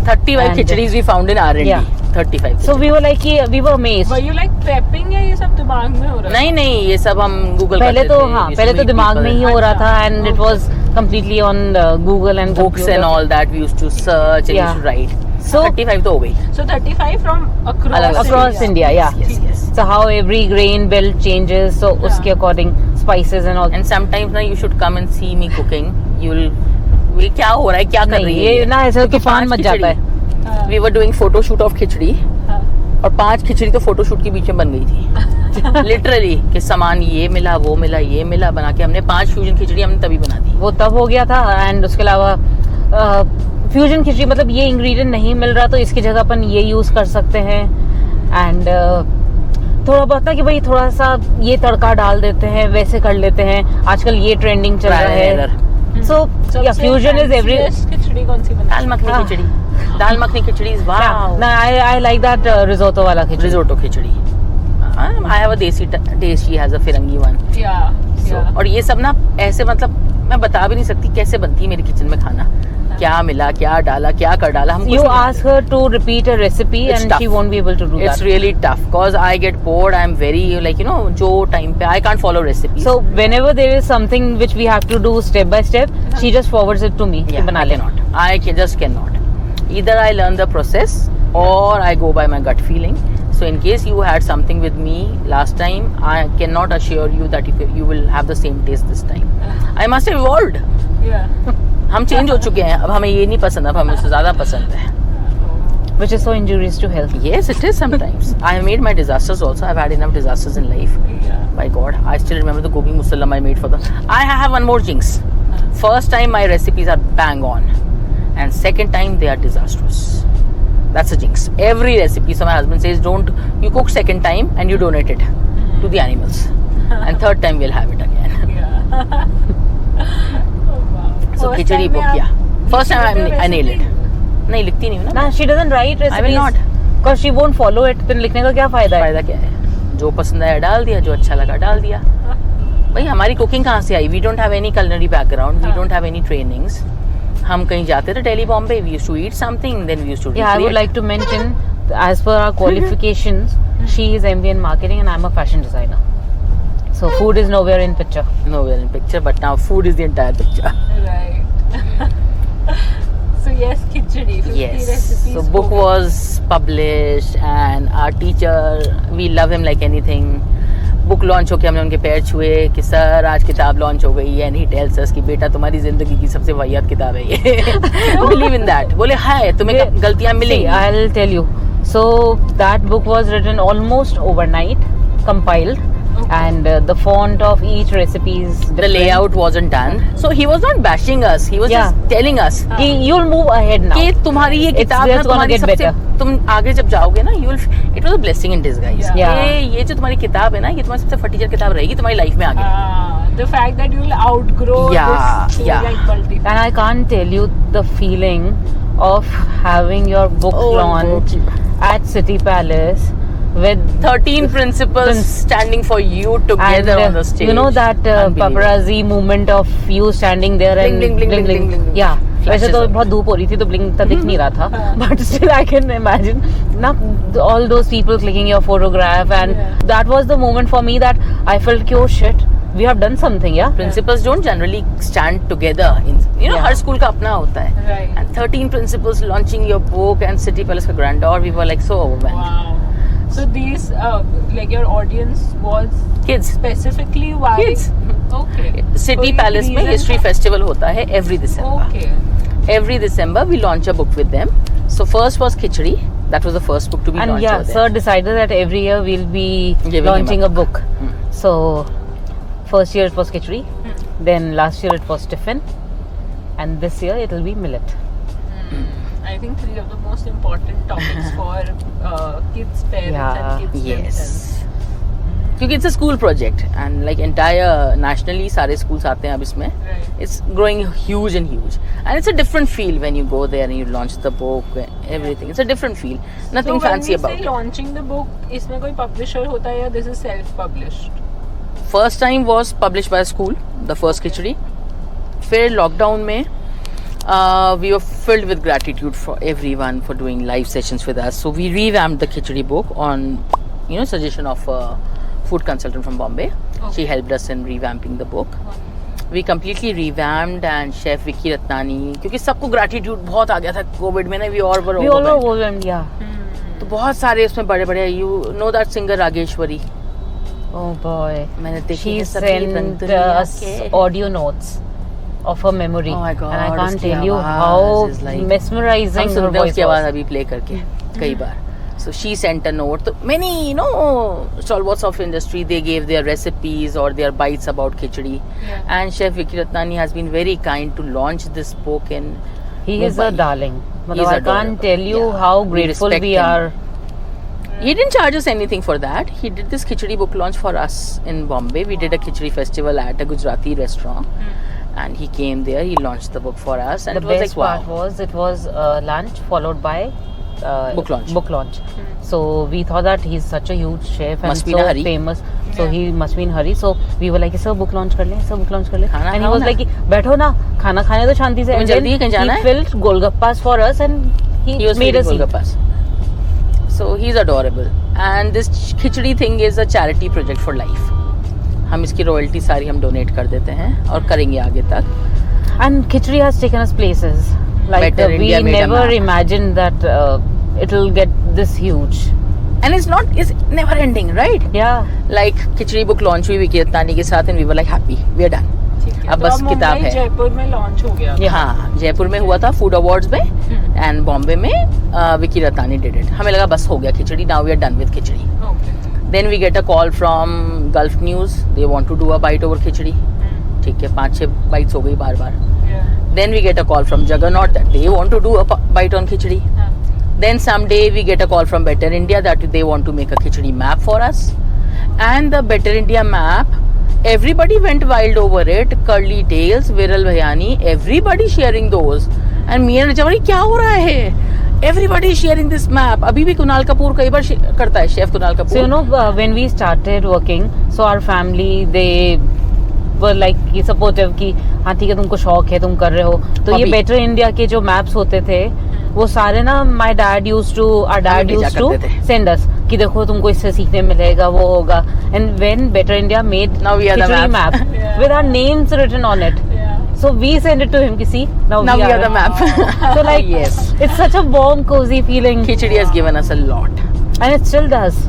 35 खिचड़ीज we found in R&D. Yeah. 35. So we were like we were amazed. Were you like prepping या ये सब दिमाग में हो रहा है? नहीं ये सब हम Google पहले करते तो थे. हाँ We used पहले to तो meet दिमाग में people. ही हो रहा था अच्छा, and it okay. was completely on Google and Books computer. and all that we used to search and Yeah. used to write. So 35 तो हो गई. So 35 from across India, yeah. Yes. So how every grain belt changes, so Yeah. उसके according spices and all. And sometimes ना you should come and see me cooking. You'll क्या हो रहा है, क्या कर नहीं, रही है ये ना ऐसे क्योंकि तूफान 5 मच जाता है. हाँ. We were doing photo shoot of खिचड़ी हाँ. और 5 खिचड़ी तो फोटो शूट के बीच में बन गई थी. लिटरली कि सामान ये मिला वो मिला ये मिला बना के हमने 5 फ्यूजन खिचड़ी हमने तभी बना दी. वो तब हो गया था एंड उसके अलावा फ्यूजन खिचड़ी मतलब ये इंग्रेडिएंट नहीं मिल रहा तो इसकी जगह अपन ये यूज कर सकते हैं. एंड थोड़ा बहुत ना कि भाई थोड़ा सा ये तड़का डाल देते हैं, वैसे कर लेते हैं, आजकल ये ट्रेंडिंग चल रहा है। सो या फ्यूजन इज एवरी। खिचड़ी कौन सी बनाई? दाल मखनी खिचड़ी। दाल मखनी खिचड़ी इज वाओ। ना आई लाइक दैट रिजोटो वाला खिचड़ी। Risotto khichdi. I have a desi taste, she has a firangi one. और ये सब ना ऐसे मतलब मैं बता भी नहीं सकती कैसे बनती है मेरी किचन में खाना, क्या मिला, क्या डाला, क्या कर डाला। You ask her to repeat a recipe and she won't be able to do that. It's really tough because I get bored. I'm very like जो time पे I can't follow recipes. So whenever there is something which we have to do step by step, she just forwards it to me. Yeah, I cannot. just cannot. Either I learn the process or I go by my gut feeling. So in case you had something with me last time, I cannot assure you that you will have the same taste this time. I must have evolved. Yeah. हम change हो चुके हैं, अब हमें ये नहीं पसंद, अब हमें उससे ज्यादा पसंद है. Which is so injurious to health. Yes, it is sometimes. I have made my disasters also. I've had enough disasters in life. Yeah. My God, I still remember the gobi musallam I made for them. I have one more jinx. First time my recipes are bang on, and second time they are disastrous. That's a jinx. Every recipe, so my husband says, don't you cook second time and you donate it to the animals, and third time we'll have it again. Yeah. So khichdi book, yeah. First time I nailed it. नहीं लिखती नहीं हूँ ना. Nah, she doesn't write recipes. I will not. Because she won't follow it. then लिखने का क्या फायदा है? फायदा क्या है? जो पसंद आया डाल दिया, जो अच्छा लगा डाल दिया. भाई हमारी कुकिंग कहाँ से आई? We don't have any culinary background. We don't have any trainings. हम कहीं जाते थे Delhi Bombay. We used to eat something, then we used to recreate. Yeah, I would like to mention, as per our qualifications, she is MBA in marketing and I'm a fashion designer. So food is nowhere in picture. Nowhere in picture, but now food is the entire picture. Right. So yes, khichdi. 50 Yes. recipes. So book was published and our teacher, we love him like anything. Book launch होके हमने उनके पैर छुए कि sir आज किताब launch हो गई है एंड ही टेल्स अस कि बेटा तुम्हारी जिंदगी की सबसे वाहियात किताब है ये. Believe in that. बोले हाय तुम्हें गलतियां मिलेंगी. I'll tell you. So that book was written almost overnight, compiled. Okay. And the font of each recipe is different. The layout wasn't done. So he was not bashing us. He was just telling us कि you'll move ahead now. कि तुम्हारी ये किताब ना तुम्हारी सबसे तुम आगे जब जाओगे ना it was a blessing in disguise. ये जो तुम्हारी किताब है ना ये तुम्हारी सबसे फटीचर किताब रहेगी तुम्हारी लाइफ में आगे. The fact that you'll outgrow this like multi. And I can't tell you the feeling of having your book launch at City Palace. With 13 principals standing for you together on the stage. You know that paparazzi movement of you standing there and bling. Yeah. वैसे तो बहुत धूप हो रही थी तो bling तो दिख नहीं रहा था. But still I can imagine ना all those people clicking your photograph and that was the moment for me that I felt कि oh shit, we have done something. Yeah. Principals don't generally stand together. Her school का अपना होता है. Right. And 13 principals launching your book and City Palace का grand door, we were like so overwhelmed. Wow. So these, like your audience was kids. Specifically why? Kids. Okay. City Palace में history festival होता है every December. Okay. Every December we launch a book with them. So first was Khichdi. That was the first book to be launched. And sir decided that every year we'll be launching a book. So first year it was Khichdi. Then last year it was tiffin. And this year it will be millet. I think 3 of the most important topics for kids, parents and kids themselves. क्योंकि it's a school project and like entire nationally सारे schools आते हैं अब इसमें. It's growing huge and it's a different feel when you go there and you launch the book and everything. It's a different feel. Nothing fancy about it. So when we say launching the book, इसमें कोई publisher होता है या this is self-published? First time was published by a school, the first Khichdi. फिर lockdown में we were filled with gratitude for everyone for doing live sessions with us. So we revamped the Khichdi book on, suggestion of a food consultant from Bombay. Okay. She helped us in revamping the book. Okay. We completely revamped and chef Vicky Ratnani, क्योंकि सबको gratitude बहुत आ गया था Covid में ना, we all were overwhelmed. Yeah. तो बहुत सारे उसमें बड़े you know that singer Rageshwari. Oh boy. मैंने देखी She है सभी sent us audio notes of her memory. Oh my God, and I can't tell you how mesmerizing her voice की आवाज was. अभी प्ले करके कई बार. So she sent a note. So many, stalwarts of industry, they gave their recipes or their bites about khichdi. Yeah. And Chef Vicky Ratnani has been very kind to launch this book in He Mumbai. is a darling. I adorable. can't tell you how grateful we are He didn't charge us anything for that. He did this Khichdi book launch for us in Bombay. We did a Khichdi festival at a Gujarati restaurant, and he came there. He launched the book for us, and The it was best like, part wow. was it was lunch followed by Book launch. So we thought that he's such a huge chef and Must be in so a hurry. famous. So he must be in hurry. So we were like, sir, book launch कर लें, sir, book launch कर लें. खाना And he खाओ was ना. like, बैठो ना, खाना खाने तो शांति से. तुम्हें And जल्दी है, then कहीं जाना he है? filled golgappas for us and He he was made us feeding eat. Golgappas. So he's adorable. And this Khichdi thing is a charity project for life. हम इसकी royalty सारी हम donate कर देते हैं और करेंगे आगे तक. And Khichdi has taken us places. Like Better we India made a never map. imagined that it'll get this huge. And it's never ending, right? Yeah. Like Khichdi book launch हुई विकी रत्नानी के साथ and we were like happy. We are done. अब बस किताब है. जयपुर में launch हो गया. हाँ, जयपुर में हुआ था फूड अवार्ड्स में एंड बॉम्बे में विकी रत्नानी डिड इट. हमें लगा बस हो गया khichdi. Now we are done with khichdi. Then we get a call from Gulf News. They want to do a bite over khichdi. ठीक है, 5-6 बाइट्स हो गई बार बार. Then we get a call from Juggernaut that they want to do a bite on khichdi. Then someday we get a call from Better India that they want to make a khichdi map for us. And the Better India map, everybody went wild over it. Curly Tails, Viral Bhayani, everybody sharing those. And me and Rajamari, क्या हो रहा है? Everybody is sharing this map. अभी भी कुणाल कपूर कई बार करता है, chef Kunal Kapoor. So you know when we started working, so our family they were like supportive कि हाँ ठीक है तुमको शौक है तुम कर रहे हो. तो ये Better India के जो maps होते थे वो सारे ना our dad used to send us कि देखो तुमको इससे सीखने मिलेगा वो होगा. And when Better India made Now we are the Khichdi map. map with our names written on it. So we send it to him कि see now Now we are the map. So like Yes. it's such a warm cozy feeling Khichdi has given us a lot. and it still does.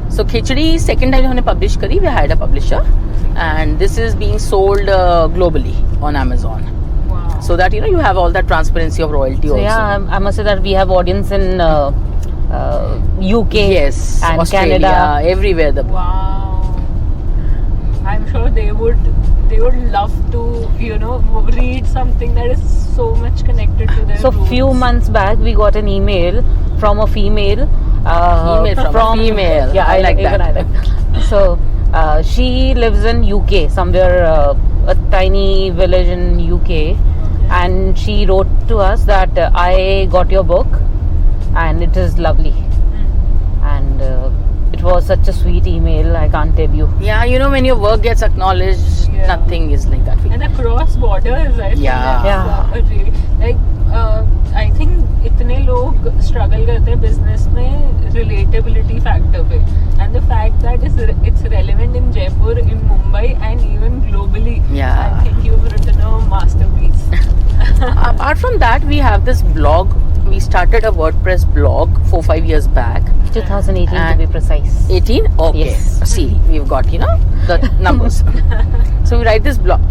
So Khichdi second time हमने publish करी. We hired a publisher and this is being sold globally on Amazon. So that you have all that transparency of royalty So also. yeah, I must say that we have audience in UK, Yes, and Australia, Canada. everywhere. Wow. I'm sure they would love to read something that is so much connected to their So roots. few months back we got an email from a female. Email from a female. Yeah, I like even that. I like. So she lives in UK somewhere, a tiny village in UK. And she wrote to us that I got your book and it is lovely. And it was such a sweet email, I can't tell you. Yeah, when your work gets acknowledged, Yeah. nothing is like that. And across borders, I think Yeah. that's really like I think इतने लोग struggle करते हैं business में relatability factor पे, and the fact that it's relevant in Jaipur, in Mumbai, and even globally. Yeah. I think you've written a masterpiece. Apart from that, we have this blog. We started a WordPress blog 4-5 years back. 2018 to And be precise. 18? Okay. Yes. See, we've got, the numbers. So we write this blog.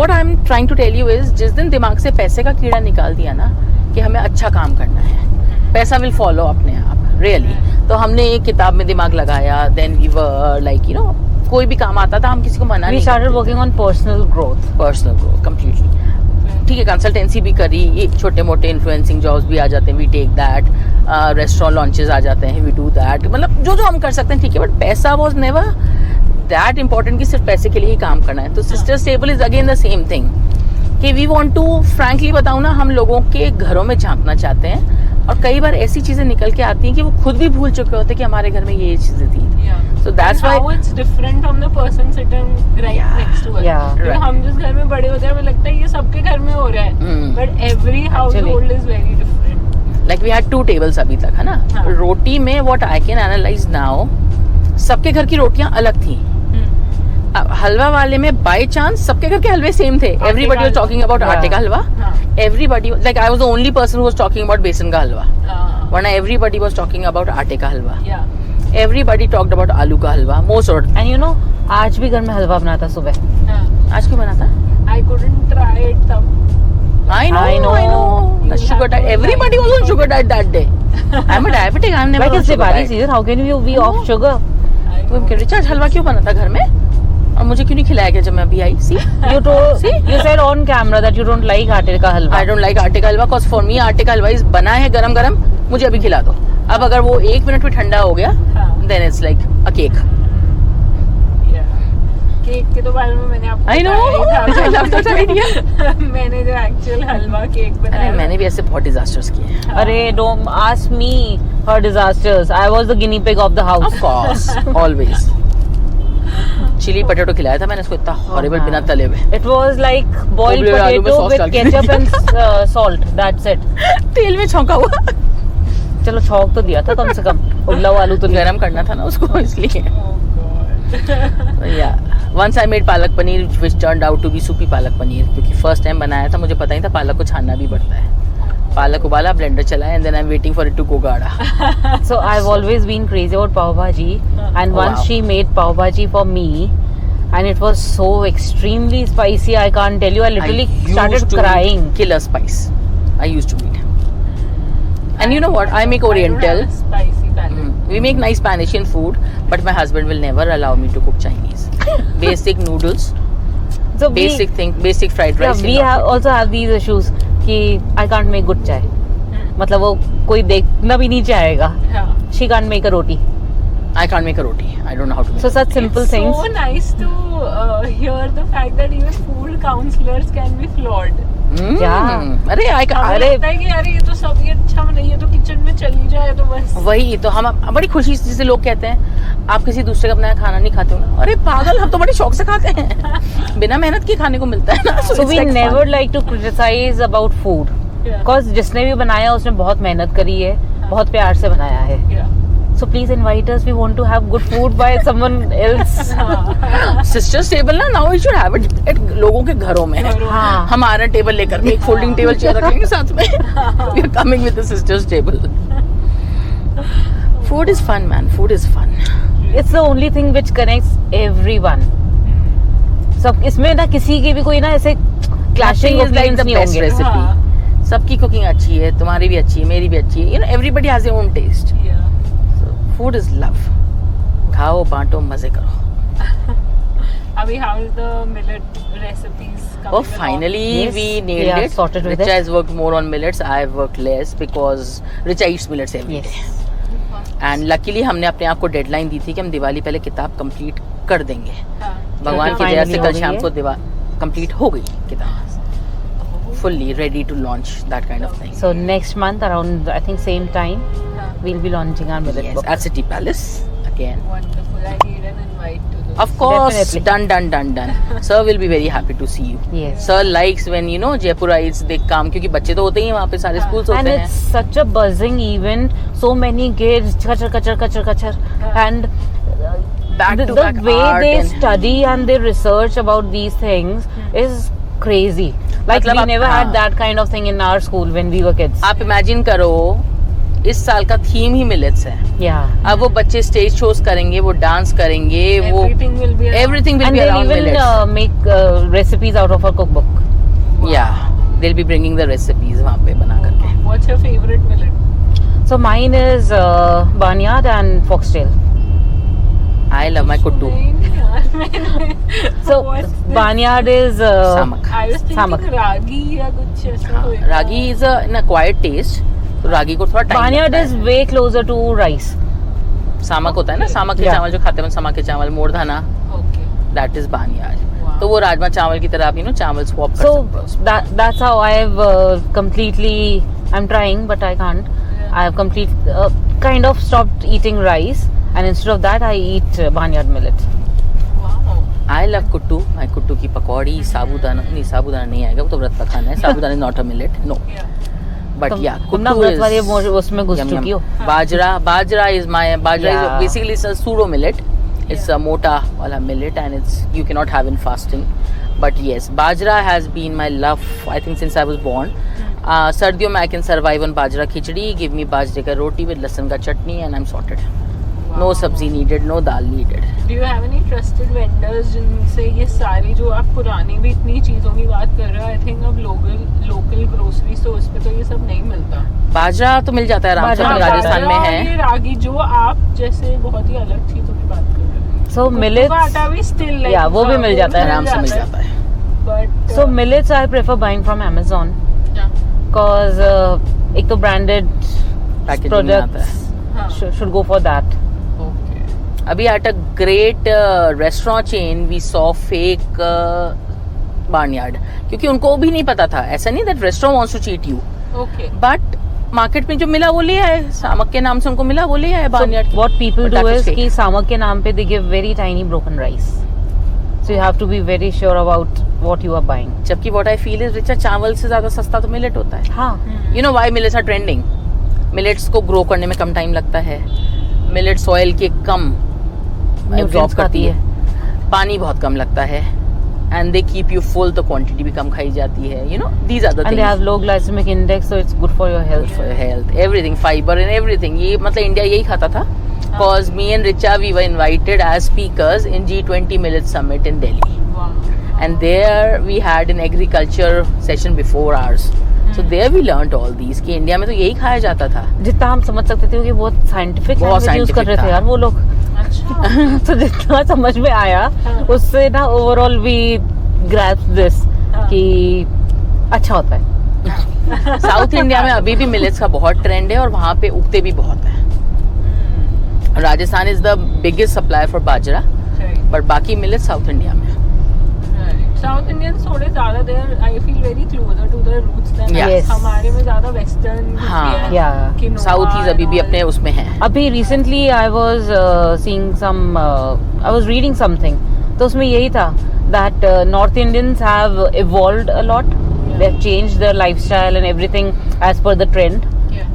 What I'm trying to tell you is, जिस दिन दिमाग से पैसे का कीड़ा निकाल दिया ना, कि हमें अच्छा काम करना है, पैसा will follow अपने आप, really. तो हमने एक किताब में दिमाग लगाया, then we were like, कोई भी काम आता था, हम किसी को मना नहीं We started करते working on personal growth. थे. Personal growth, completely. ठीक है, कंसल्टेंसी भी करी, छोटे मोटे इन्फ्लुएंसिंग जॉब्स भी आ जाते हैं, we take that. Restaurant launches आ जाते हैं, वी डू दैट. मतलब जो हम कर सकते हैं ठीक है, बट पैसा वाज नेवर दैट इम्पोर्टेंट कि सिर्फ पैसे के लिए ही काम करना है. तो sister stable is again the same thing कि वी वांट टू, फ्रैंकली बताऊं ना, हम लोगों के घरों में झांकना चाहते हैं. और कई बार ऐसी चीजें निकल के आती हैं कि वो खुद भी भूल चुके होते हैं कि हमारे घर में ये चीजें थी. So that's why how it's different from the person sitting right next to us. Yeah. क्योंकि हम जिस घर में बड़े होते हैं हमें लगता है ये सबके घर में हो रहा है, but every household is very different. like we had 2 tables अभी तक, है ना. हाँ. रोटी में what I can analyze now, सबके घर की रोटियां अलग थी. हलवा वाले में बाय चांस सबके घर के हलवे सेम थे. एवरीबडी वाज टॉकिंग अबाउट आटे का halwa. Everybody like I was the only person who was talking about बेसन का हलवा, वरना एवरीबडी वाज टॉकिंग अबाउट आटे का हलवा. एवरीबडी टॉक्ड अबाउट आलू का हलवा मोस्ट ऑफ. And आज भी घर में हलवा बनाता सुबह. आज क्यों बनाता? I couldn't try it तब. I know. The sugar diet. Everybody was on sugar diet that day. I'm a diabetic. I'm never Like on it's sugar Diwali diet. season, how can you be off sugar? तो हम कह रहे आज हलवा क्यों बनाता घर में, और मुझे क्यों नहीं खिलाया गया जब मैं अभी आई. सी You said on camera that you don't like आटे का हलवा. I don't like आटे का हलवा, cause for me आटे का हलवा is बना है गरम गरम, मुझे अभी खिला दो. अब अगर वो 1 मिनट में ठंडा हो गया then it's like a cake. Cake के तो बारे में मैंने आपको I know, I love that idea. मैंने जो एक्चुअल हलवा केक बनाया. अरे मैंने भी ऐसे बहुत डिजास्टर्स किए हैं. अरे don't ask me for disasters. I was the guinea pig of the house. Of course, always. Chilli potato खिलाया था मैंने इसको इतना हॉरिबल बिना तले हुए. It was like boiled उबले हुए आलू में potato sauce with डाल के. ketchup and salt. That's it. तेल में छौंका हुआ. चलो छौंक तो दिया था कम से कम. उबला हुआ आलू तो गरम करना था ना उसको इसलिए. Oh God. Yeah. Once I made palak paneer which turned out to be सूपी पालक पनीर क्योंकि फर्स्ट टाइम बनाया था मुझे पता नहीं था पालक को छानना भी पड़ता है. पालक उबाला ब्लेंडर चलाया and then I'm waiting for it to go गाढ़ा. So I've always been crazy about pav bhaji, and once wow. she made pav bhaji for me, and it was so extremely spicy. I can't tell you. I literally started crying. Killer spice. I used to eat. And you know what? I make Oriental. I don't have a spicy palate. We make nice Pan Asian food, but my husband will never allow me to cook Chinese. Basic noodles, So basic fried rice. we also have these issues कि I can't make good chai. मतलब वो कोई देखना भी नहीं चाहेगा. She can't make a roti. I can't make a roti. I don't know how to make. So such simple things. So nice to hear the fact that even food counselors can be flawed. Yeah. अरे हमें लगता है कि यार ये तो सब ये अच्छा नहीं है तो किचन में चली जाए तो बस. वही तो हम बड़ी खुशी से लोग कहते हैं आप किसी दूसरे का बनाया खाना नहीं खाते हो ना. अरे पागल हम तो बड़े शौक से खाते हैं. बिना मेहनत के खाने को मिलता है ना. So we never like to criticize about food. Because जिसने भी बनाया उसने बहुत मेहनत करी है, बहुत प्यार से बनाया है. So please invite us. We want to have good food by someone else. Sisters table ना now we should have it at लोगों के घरों में. हाँ. हम आ रहे हैं टेबल लेकर एक फोल्डिंग टेबल चेयर रख लेंगे साथ में. We are coming with the sisters table. Food is fun, man. Food is fun. It's the only thing which connects everyone. सब इसमें ना किसी की भी कोई ना ऐसे clashing is like opinions the नहीं best होंगे. recipe. सबकी कुकिंग अच्छी है, तुम्हारी भी अच्छी है, मेरी भी अच्छी है. You know everybody has their own taste. Food is love. खाओ बांटो मजे करो. Abhi, how is the millet recipes coming Oh, finally Yes, we we nailed are it. sorted with Richa it. has worked more on millets. I've worked less because Richa eats millets every Yes. day. And luckily हमने अपने आप को deadline दी थी कि हम दिवाली पहले किताब complete कर देंगे. भगवान की दया से कल शाम को कंप्लीट हो गई किताब. Fully ready to launch that kind of thing. So next month around I think same time we'll be launching our millet Yes, book. at City Palace again. Wonderful. I need an invite to this. Of course, Definitely. done. Sir will be very happy to see you. Yes. Sir likes when you know Jaipurites they come क्योंकि बच्चे तो होते ही हैं वहाँ पे सारे schools And होते हैं. it's such a buzzing event. So many kids, kachar. And Back the to back way art they and study and they research about these things is crazy. Like मतलब we आप- never हाँ. had that kind of thing in our school when we were kids. आप imagine करो इस साल का theme ही millets है. Yeah. अब वो बच्चे स्टेज शोज करेंगे, वो डांस करेंगे, वो Everything will be everything will And be they'll around even millets. make recipes out of our cookbook. Yeah, they'll be bringing the recipes वहाँ पे बना करके. What's your favorite millet? So mine is barnyard and foxtail. I love my kuttu. So What's this? barnyard is Samak. I was thinking Samak. ragi या कुछ ऐसा हाँ, होएगा. रागी is an acquired taste. तो रागी को थोड़ा time barnyard is way closer to rice. सामक होता है ना, सामक के Yeah. चावल जो खाते हैं सामक के चावल, मोरधाना, Okay. that is barnyard. Wow. तो वो राजमा चावल की तरह आप चावल स्वैप कर So सकते हो उसमें. that's how I've completely. I'm trying, but I can't. Yeah. I've kind of stopped eating rice, and instead of that, I eat barnyard millet. Wow. I love kuttu. My kuttu की पकौड़ी, साबूदाना नहीं आएगा, वो तो व्रत का खाना है. साबूदाना is not a millet. No. Yeah. But yeah, तुम ना kuttu व्रत is वाले उसमें घुस yum, चुकी yum. हो. Bajra is Yeah. basically it's a pseudo millet. It's a mota wala millet and it's you cannot have in fasting. But yes, bajra has been my love I think since I was born. सर्दियों में I can survive on bajra khichdi. Give me bajre ka roti with lasan ka chutney and I'm sorted. No sabzi needed, no dal needed. Do you have any trusted vendors जिनसे ये सारी जो आप पुरानी भी इतनी चीजों की बात कर रहे हो? I think अब लोकल ग्रोसरी स्टोर्स पे तो ये सब नहीं मिलता. बाजरा तो मिल जाता है आराम से, बाजरा राजस्थान में और है. ये रागी जो आप जैसे बहुत ही अलग चीजों की बात कर रहे हो. So millets. कुक्कू का आटा भी still like Yeah, वो भी मिल जाता है, आराम से मिल जाता है. But So millets I prefer buying from Amazon. yeah. Cause एक तो branded Packaging में आता products should go for that. Okay. अभी at a great restaurant chain we saw fake barnyard, क्योंकि उनको भी नहीं पता था, ऐसा नहीं that restaurant wants to cheat you, Okay. but market में जो मिला वो ले आए, सामक के नाम से उनको मिला वो ले आए barnyard. So what people do is कि सामक के नाम पे they give very tiny broken rice. So you have to be very sure about what you are buying. जबकि what I feel is Richa चावल से ज्यादा सस्ता तो मिलेट होता है. हाँ. You know why millets are trending? Millets को ग्रो करने में कम टाइम लगता है. मिलेट सॉइल के कम एब्जॉर्ब करती है, पानी बहुत कम लगता है, and they keep you full, तो क्वांटिटी भी कम खाई जाती है. You know these are the things. And they have low glycemic index, so it's good for your health. For your health, everything, fiber and everything. ये मतलब India यही खाता था. Cause me and Richa, we were invited as speakers in G20 Millet Summit in Delhi. Wow. And there we had an agriculture session before ours. So there we learnt all these कि India में तो यही खाया जाता था. जितना हम समझ सकते थे क्योंकि बहुत साइंटिफिक यूज कर रहे थे यार वो लोग. अच्छा. तो जितना समझ में आया उससे ना ओवरऑल वी ग्रैस्प दिस कि अच्छा होता है. साउथ इंडिया में अभी भी मिलेट्स का बहुत ट्रेंड है और वहाँ पे उगते भी बहुत है. Rajasthan is the biggest supplier for bajra, but बाकी मिलेट साउथ इंडिया में. साउथ इंडियंस थोड़े ज्यादा there I feel very closer to the roots then Yes. हमारे में ज्यादा वेस्टर्न. हाँ. Yeah. साउथ ईज अभी भी अपने उसमें है. अभी recently I was seeing some I was reading something, तो उसमें यही था that North Indians have evolved a lot, they have changed their lifestyle and everything as per the trend,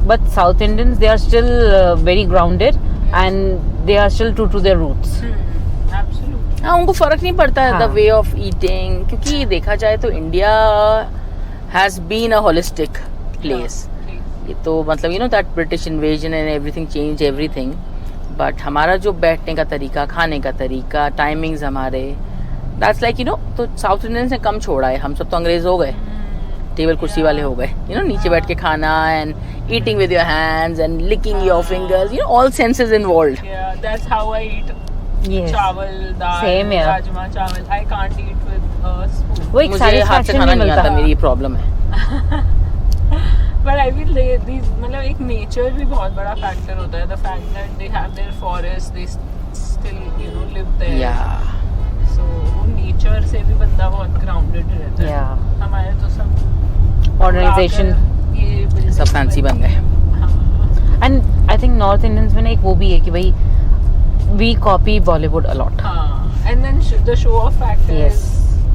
but South Indians they are still very grounded and they are still true to their roots. हाँ, उनको फर्क नहीं पड़ता है the हाँ. Way of eating, क्योंकि देखा जाए तो India has been a holistic place. ये तो मतलब you know that British invasion and everything change everything, but हमारा जो बैठने का तरीका, खाने का तरीका, टाइमिंग्स हमारे, दैट्स लाइक यू नो, तो साउथ इंडियंस ने कम छोड़ा है. हम सब तो अंग्रेज हो गए, टेबल कुर्सी वाले हो गए, यू नो नीचे बैठ के खाना and eating with your hands and licking your fingers, you know all senses involved. That's how I eat. Yes. Chawal, dal, Same here. Rajma chawal. I can't eat with a spoon. वो एक मुझे हाथ से satisfaction खाना नहीं नहीं आता, मिलता. मेरी प्रॉब्लम है. But I feel these मतलब एक nature भी बहुत बड़ा factor होता है. The fact that they have their forest, they still you know live there. Yeah. So वो nature से भी बंदा बहुत grounded रहता है. Yeah. हमारे तो सब Organization. ये buildings सब fancy बन गए. हाँ. And I think north Indians में ना एक वो भी है कि भाई वी कॉपी बॉलीवुड अलॉट. हाँ. And then the show off factor Yes. is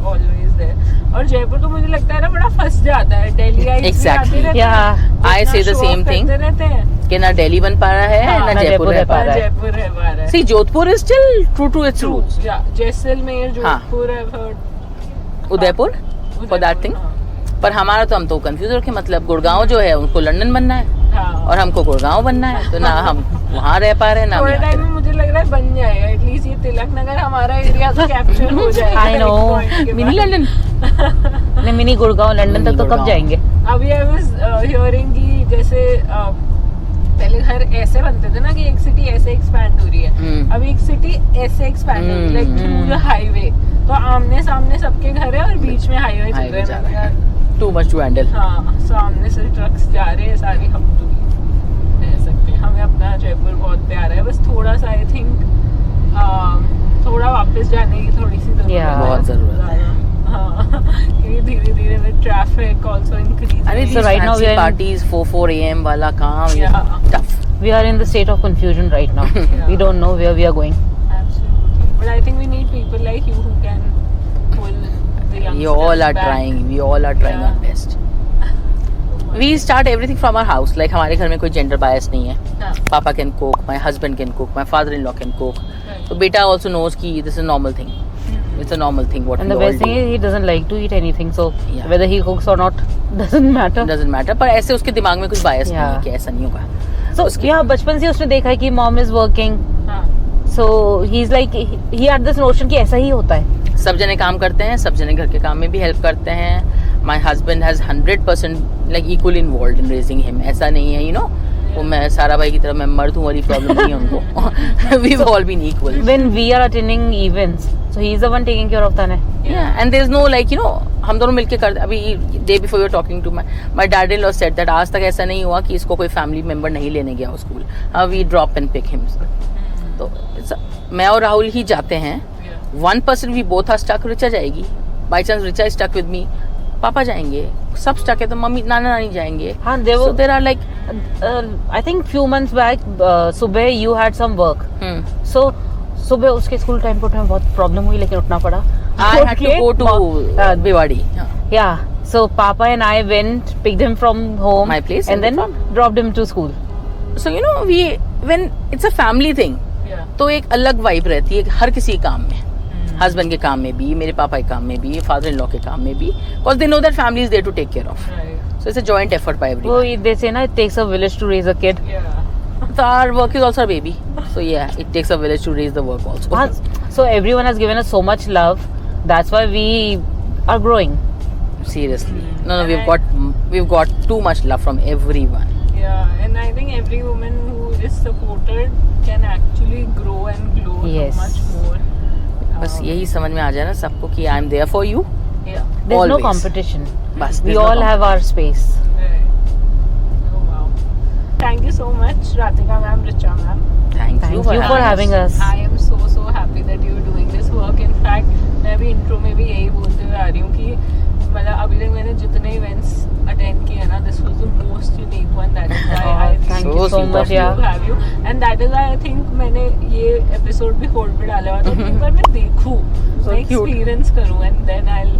always there. और जयपुर तो मुझे लगता है ना बड़ा फंस जाता है. दिल्ली आई Exactly. Yeah. I say the same thing. रहते हैं. कि ना दिल्ली बन पा रहा है हाँ, ना जयपुर रह पा रहा है. जयपुर रह पा रहा है. See, Jodhpur is still true to its roots. Jaisalmer, Jodhpur, I've heard. Udaipur for that thing. हाँ. पर हमारा तो हम तो कंफ्यूज रखे, मतलब गुड़गांव जो है उनको लंदन बनना है हाँ. और हमको गुड़गांव बनना है, तो ना हम वहाँ रह पा रहे हैं ना हम थोड़े यहाँ टाइम में मुझे लग रहा है बन जाएगा. एटलीस्ट ये तिलक नगर हमारा एरिया तो कैप्चर हो जाएगा. I know. एक point के मिनी बाद. लंदन. नहीं, मिनी गुड़गांव लंदन तक तो कब गुड़गांव. जाएंगे. अभी आई वाज हियरिंग कि जैसे पहले घर ऐसे बनते थे ना कि एक सिटी ऐसे एक्सपैंड हो रही है. अभी एक सिटी ऐसे एक्सपैंड हो रही है लाइक थ्रू द हाईवे. तो आमने सामने सबके घर है और बीच में हाईवे चल रहा है. Too much to handle. हाँ, सामने से ट्रक्स जा रहे हैं सारी. हम तो कह सकते हैं हमें अपना जयपुर बहुत प्यारा है. बस थोड़ा सा आई थिंक थोड़ा वापस जाने की थोड़ी सी जरूरत Yeah. है. बहुत जरूरत है. हाँ, क्योंकि धीरे धीरे में ट्रैफिक आल्सो इंक्रीज. अरे So right now we are in- parties 4 AM वाला काम, Yeah. Tough. We are in the state of confusion right now. Yeah. We don't know where we are going. Absolutely. But I think we need people like you who can pull the youngsters We all are back. trying. We all are trying Yeah. our best. We start everything from our house. Like हमारे घर में कोई gender bias नहीं है. हाँ. Papa can cook, my husband can cook, my father-in-law can cook. Right. So beta also knows कि this is a normal thing. It's a normal thing what And we the all best thing do. is he doesn't like to eat anything, so Yeah. whether he cooks or not doesn't matter. It doesn't matter. पर ऐसे उसके दिमाग में कुछ bias नहीं है Yeah. कि ऐसा नहीं होगा. So yeah, बचपन से उसने देखा है कि mom is working, हाँ. so he's like he had this notion कि ऐसा ही होता है. सब जने काम करते हैं, सब जने घर के काम में भी हेल्प करते हैं. My husband has 100% like equally involved in raising him. ऐसा नहीं है, you know, वो मैं सारा भाई की तरह मैं मर्द हूँ वाली प्रॉब्लम नहीं है उनको. We've all been equal. When we are attending events, so he's the one taking care of Tane. Yeah, and there's no like हम दोनों मिलके कर अभी day before we were talking to my dad-in-law said that आज तक ऐसा नहीं हुआ कि इसको कोई family member नहीं लेने गया हो school. We drop and pick him. तो मैं और राहुल ही जाते हैं. One person we both are stuck. Richa जाएगी. By chance Richa is stuck with me. पापा जाएंगे. सब stuck है तो मम्मी नाना नानी जाएंगे. हाँ, so there are like I think few months back सुबह you had some work. So सुबह उसके स्कूल टाइम को बहुत प्रॉब्लम हुई लेकिन उठना पड़ा. I had to go to Bhiwadi. Yeah. So Papa and I went, picked him from home, my place, and then dropped him to school. So when it's a family thing, तो एक अलग vibe रहती है हर किसी काम में. Husband के काम में भी, मेरे पापा के काम में भी, फादर इन लॉ के काम में भी, because they know that family is there to take care of. So it's a joint effort by everyone. So they say it takes a village to raise a kid. So our work is also a baby. So yeah, it takes a village to raise the work also. So everyone has given us so much love. That's why we are growing. Seriously. No, we've got too much love from everyone. Yeah, and I think every woman who is supported can actually grow and glow so much more. बस यही समझ में आ जाए ना सबको कि I am there for you. Yeah. There's always. no competition. बस We all have our space. Right. Oh wow. Thank you so much, Ratika ma'am, Richa ma'am. Thank you for having us. I am so happy that you are doing this work. In fact, मैं भी intro में भी यही बोलते हुए आ रही हूँ कि मतलब अभी तक मैंने जितने events attend किए ना, this was the most unique one. That is why I thank you so much. to have you, and that is why I think मैंने ये episode भी hold पे डाला हुआ था कि एक बार मैं देखूँ, मैं experience करूँ, and then I'll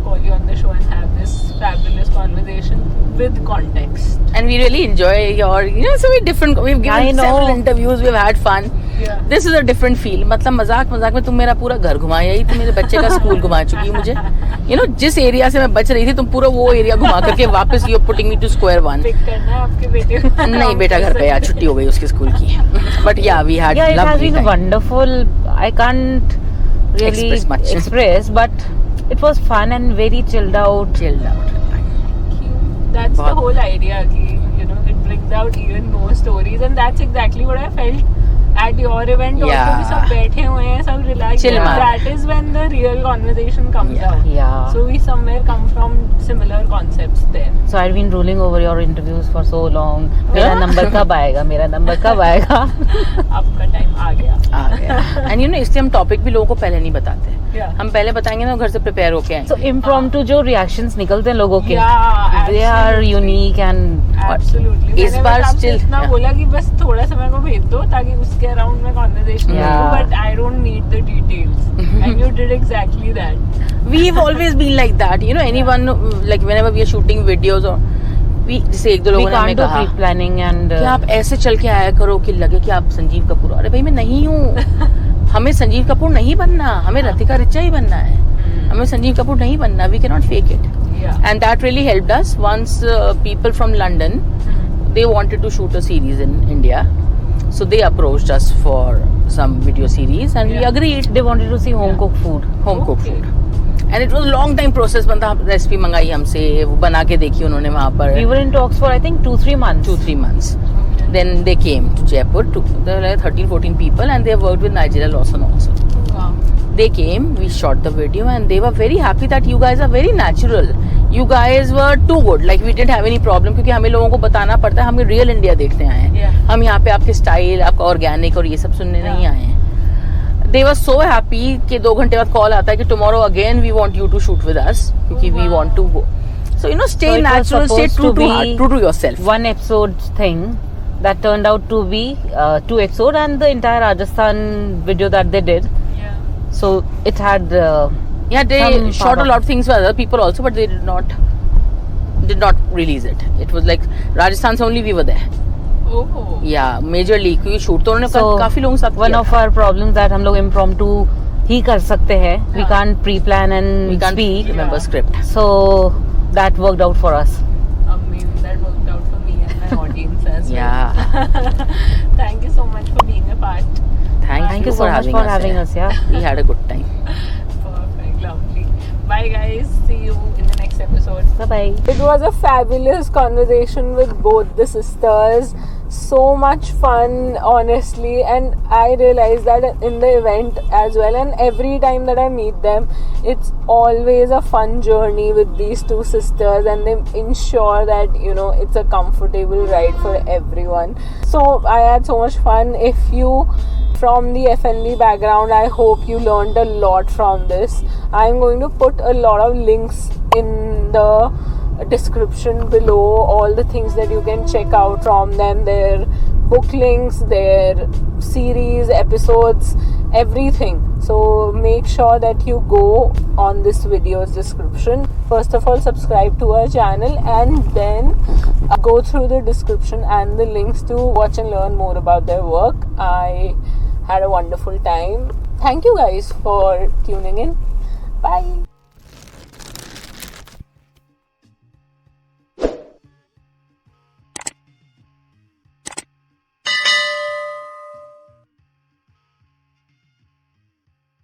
call you on the show and have this fabulous conversation with context. And we really enjoy your so many different. We've given several interviews. We've had fun. Yeah. This is a different feel. मतलब मजाक में तुम मेरा पूरा घर घुमाई आई, तुम मेरे बच्चे का स्कूल घुमा चुकी है मुझे. जिस एरिया से मैं बच रही थी तुम पूरा वो एरिया घुमा करके वापस you're putting me to square one. Pick करना है आपके बेटे को. नहीं, बेटा घर पे यार छुट्टी हो गई उसके स्कूल की. But yeah, we had it has lovely been time. wonderful. I can't really express, but it was fun and very chilled out. That's the whole idea. It brings out even more stories, and that's exactly what I felt at your event. Also, कि सब बैठे हुए हैं, सब relaxed. That is when the real conversation comes out. Yeah. So we somewhere come from similar concepts there. So I've been ruling over your interviews for so long. मेरा number कब आएगा? आपका टाइम आ गया. And इसलिए हम topic भी लोगों को पहले नहीं बताते. हम पहले बताएंगे ना, घर से प्रिपेयर होके आएंगे. So impromptu जो reactions निकलते हैं लोगों के, they are unique and absolutely. इस बार still इतना बोला कि बस थोड़ा सा मेरे को भेज दो ताकि उसके अराउंड में conversation हो, but I don't need the details. And you did exactly that. We've always been like that. Anyone like whenever we are shooting videos or जैसे एक दो लोगों ने हमें कहा प्लानिंग एंड कि आप ऐसे चल के आया करो कि लगे कि आप संजीव कपूर. अरे भाई मैं नहीं हूँ. हमें संजीव कपूर नहीं बनना, हमें रतिका रिचा ही बनना है. हमें संजीव कपूर नहीं बनना. We cannot fake it. And that really helped us. Once people from London, they wanted to shoot a series in India, so they approached us for some video series and we agreed. They wanted to see home cooked food. And it was a long time process. बंदा recipe मंगाई हमसे, वो बना के देखी उन्होंने वहाँ पर. We were in talks for I think 2-3 months. 2-3 months. Then they came to Jaipur. There were like 13-14 people and they worked with Nigel Lawson also. Wow. They came, we shot the video and they were very happy that you guys are very natural. You guys were too good. Like we didn't have any problem क्योंकि हमें लोगों को बताना पड़ता है, हम real India देखते आए हैं. हम यहाँ पे आपके स्टाइल, आपका ऑर्गेनिक और ये सब सुनने नहीं आए हैं. They were so happy कि 2 घंटे बाद कॉल आता है कि tomorrow again we want you to shoot with us क्योंकि we want to go. So stay natural, stay true to yourself. One episode thing that turned out to be 2 episodes and the entire Rajasthan video that they did. So it had they shot a lot of things for other people also, but they did not release it. It was like Rajasthan se only we were there. Oh. Yeah, majorly क्योंकि shoot तो उन्होंने काफी लोगों के साथ. One of our problems that हम लोग impromptu ही कर सकते हैं. We can't pre-plan and we can't speak. Remember script. So that worked out for us. Amazing. That worked out for me and my audience as well. Yeah. Thank you so much for being a part. Thank you so much for having us. We had a good time. Perfect, lovely. Bye guys. See you in the next episode. Bye bye. It was a fabulous conversation with both the sisters. so much fun, honestly, and I realized that in the event as well, and every time that I meet them, it's always a fun journey with these two sisters, and they ensure that, you know, it's a comfortable ride for everyone. So I had so much fun. If you from the F&B background, I hope you learned a lot from this. I'm going to put a lot of links in the description below, all the things that you can check out from them, their book links, their series, episodes, everything. So make sure that you go on this video's description. First of all, subscribe to our channel, and then go through the description and the links to watch and learn more about their work. I had a wonderful time. Thank you guys for tuning in. Bye.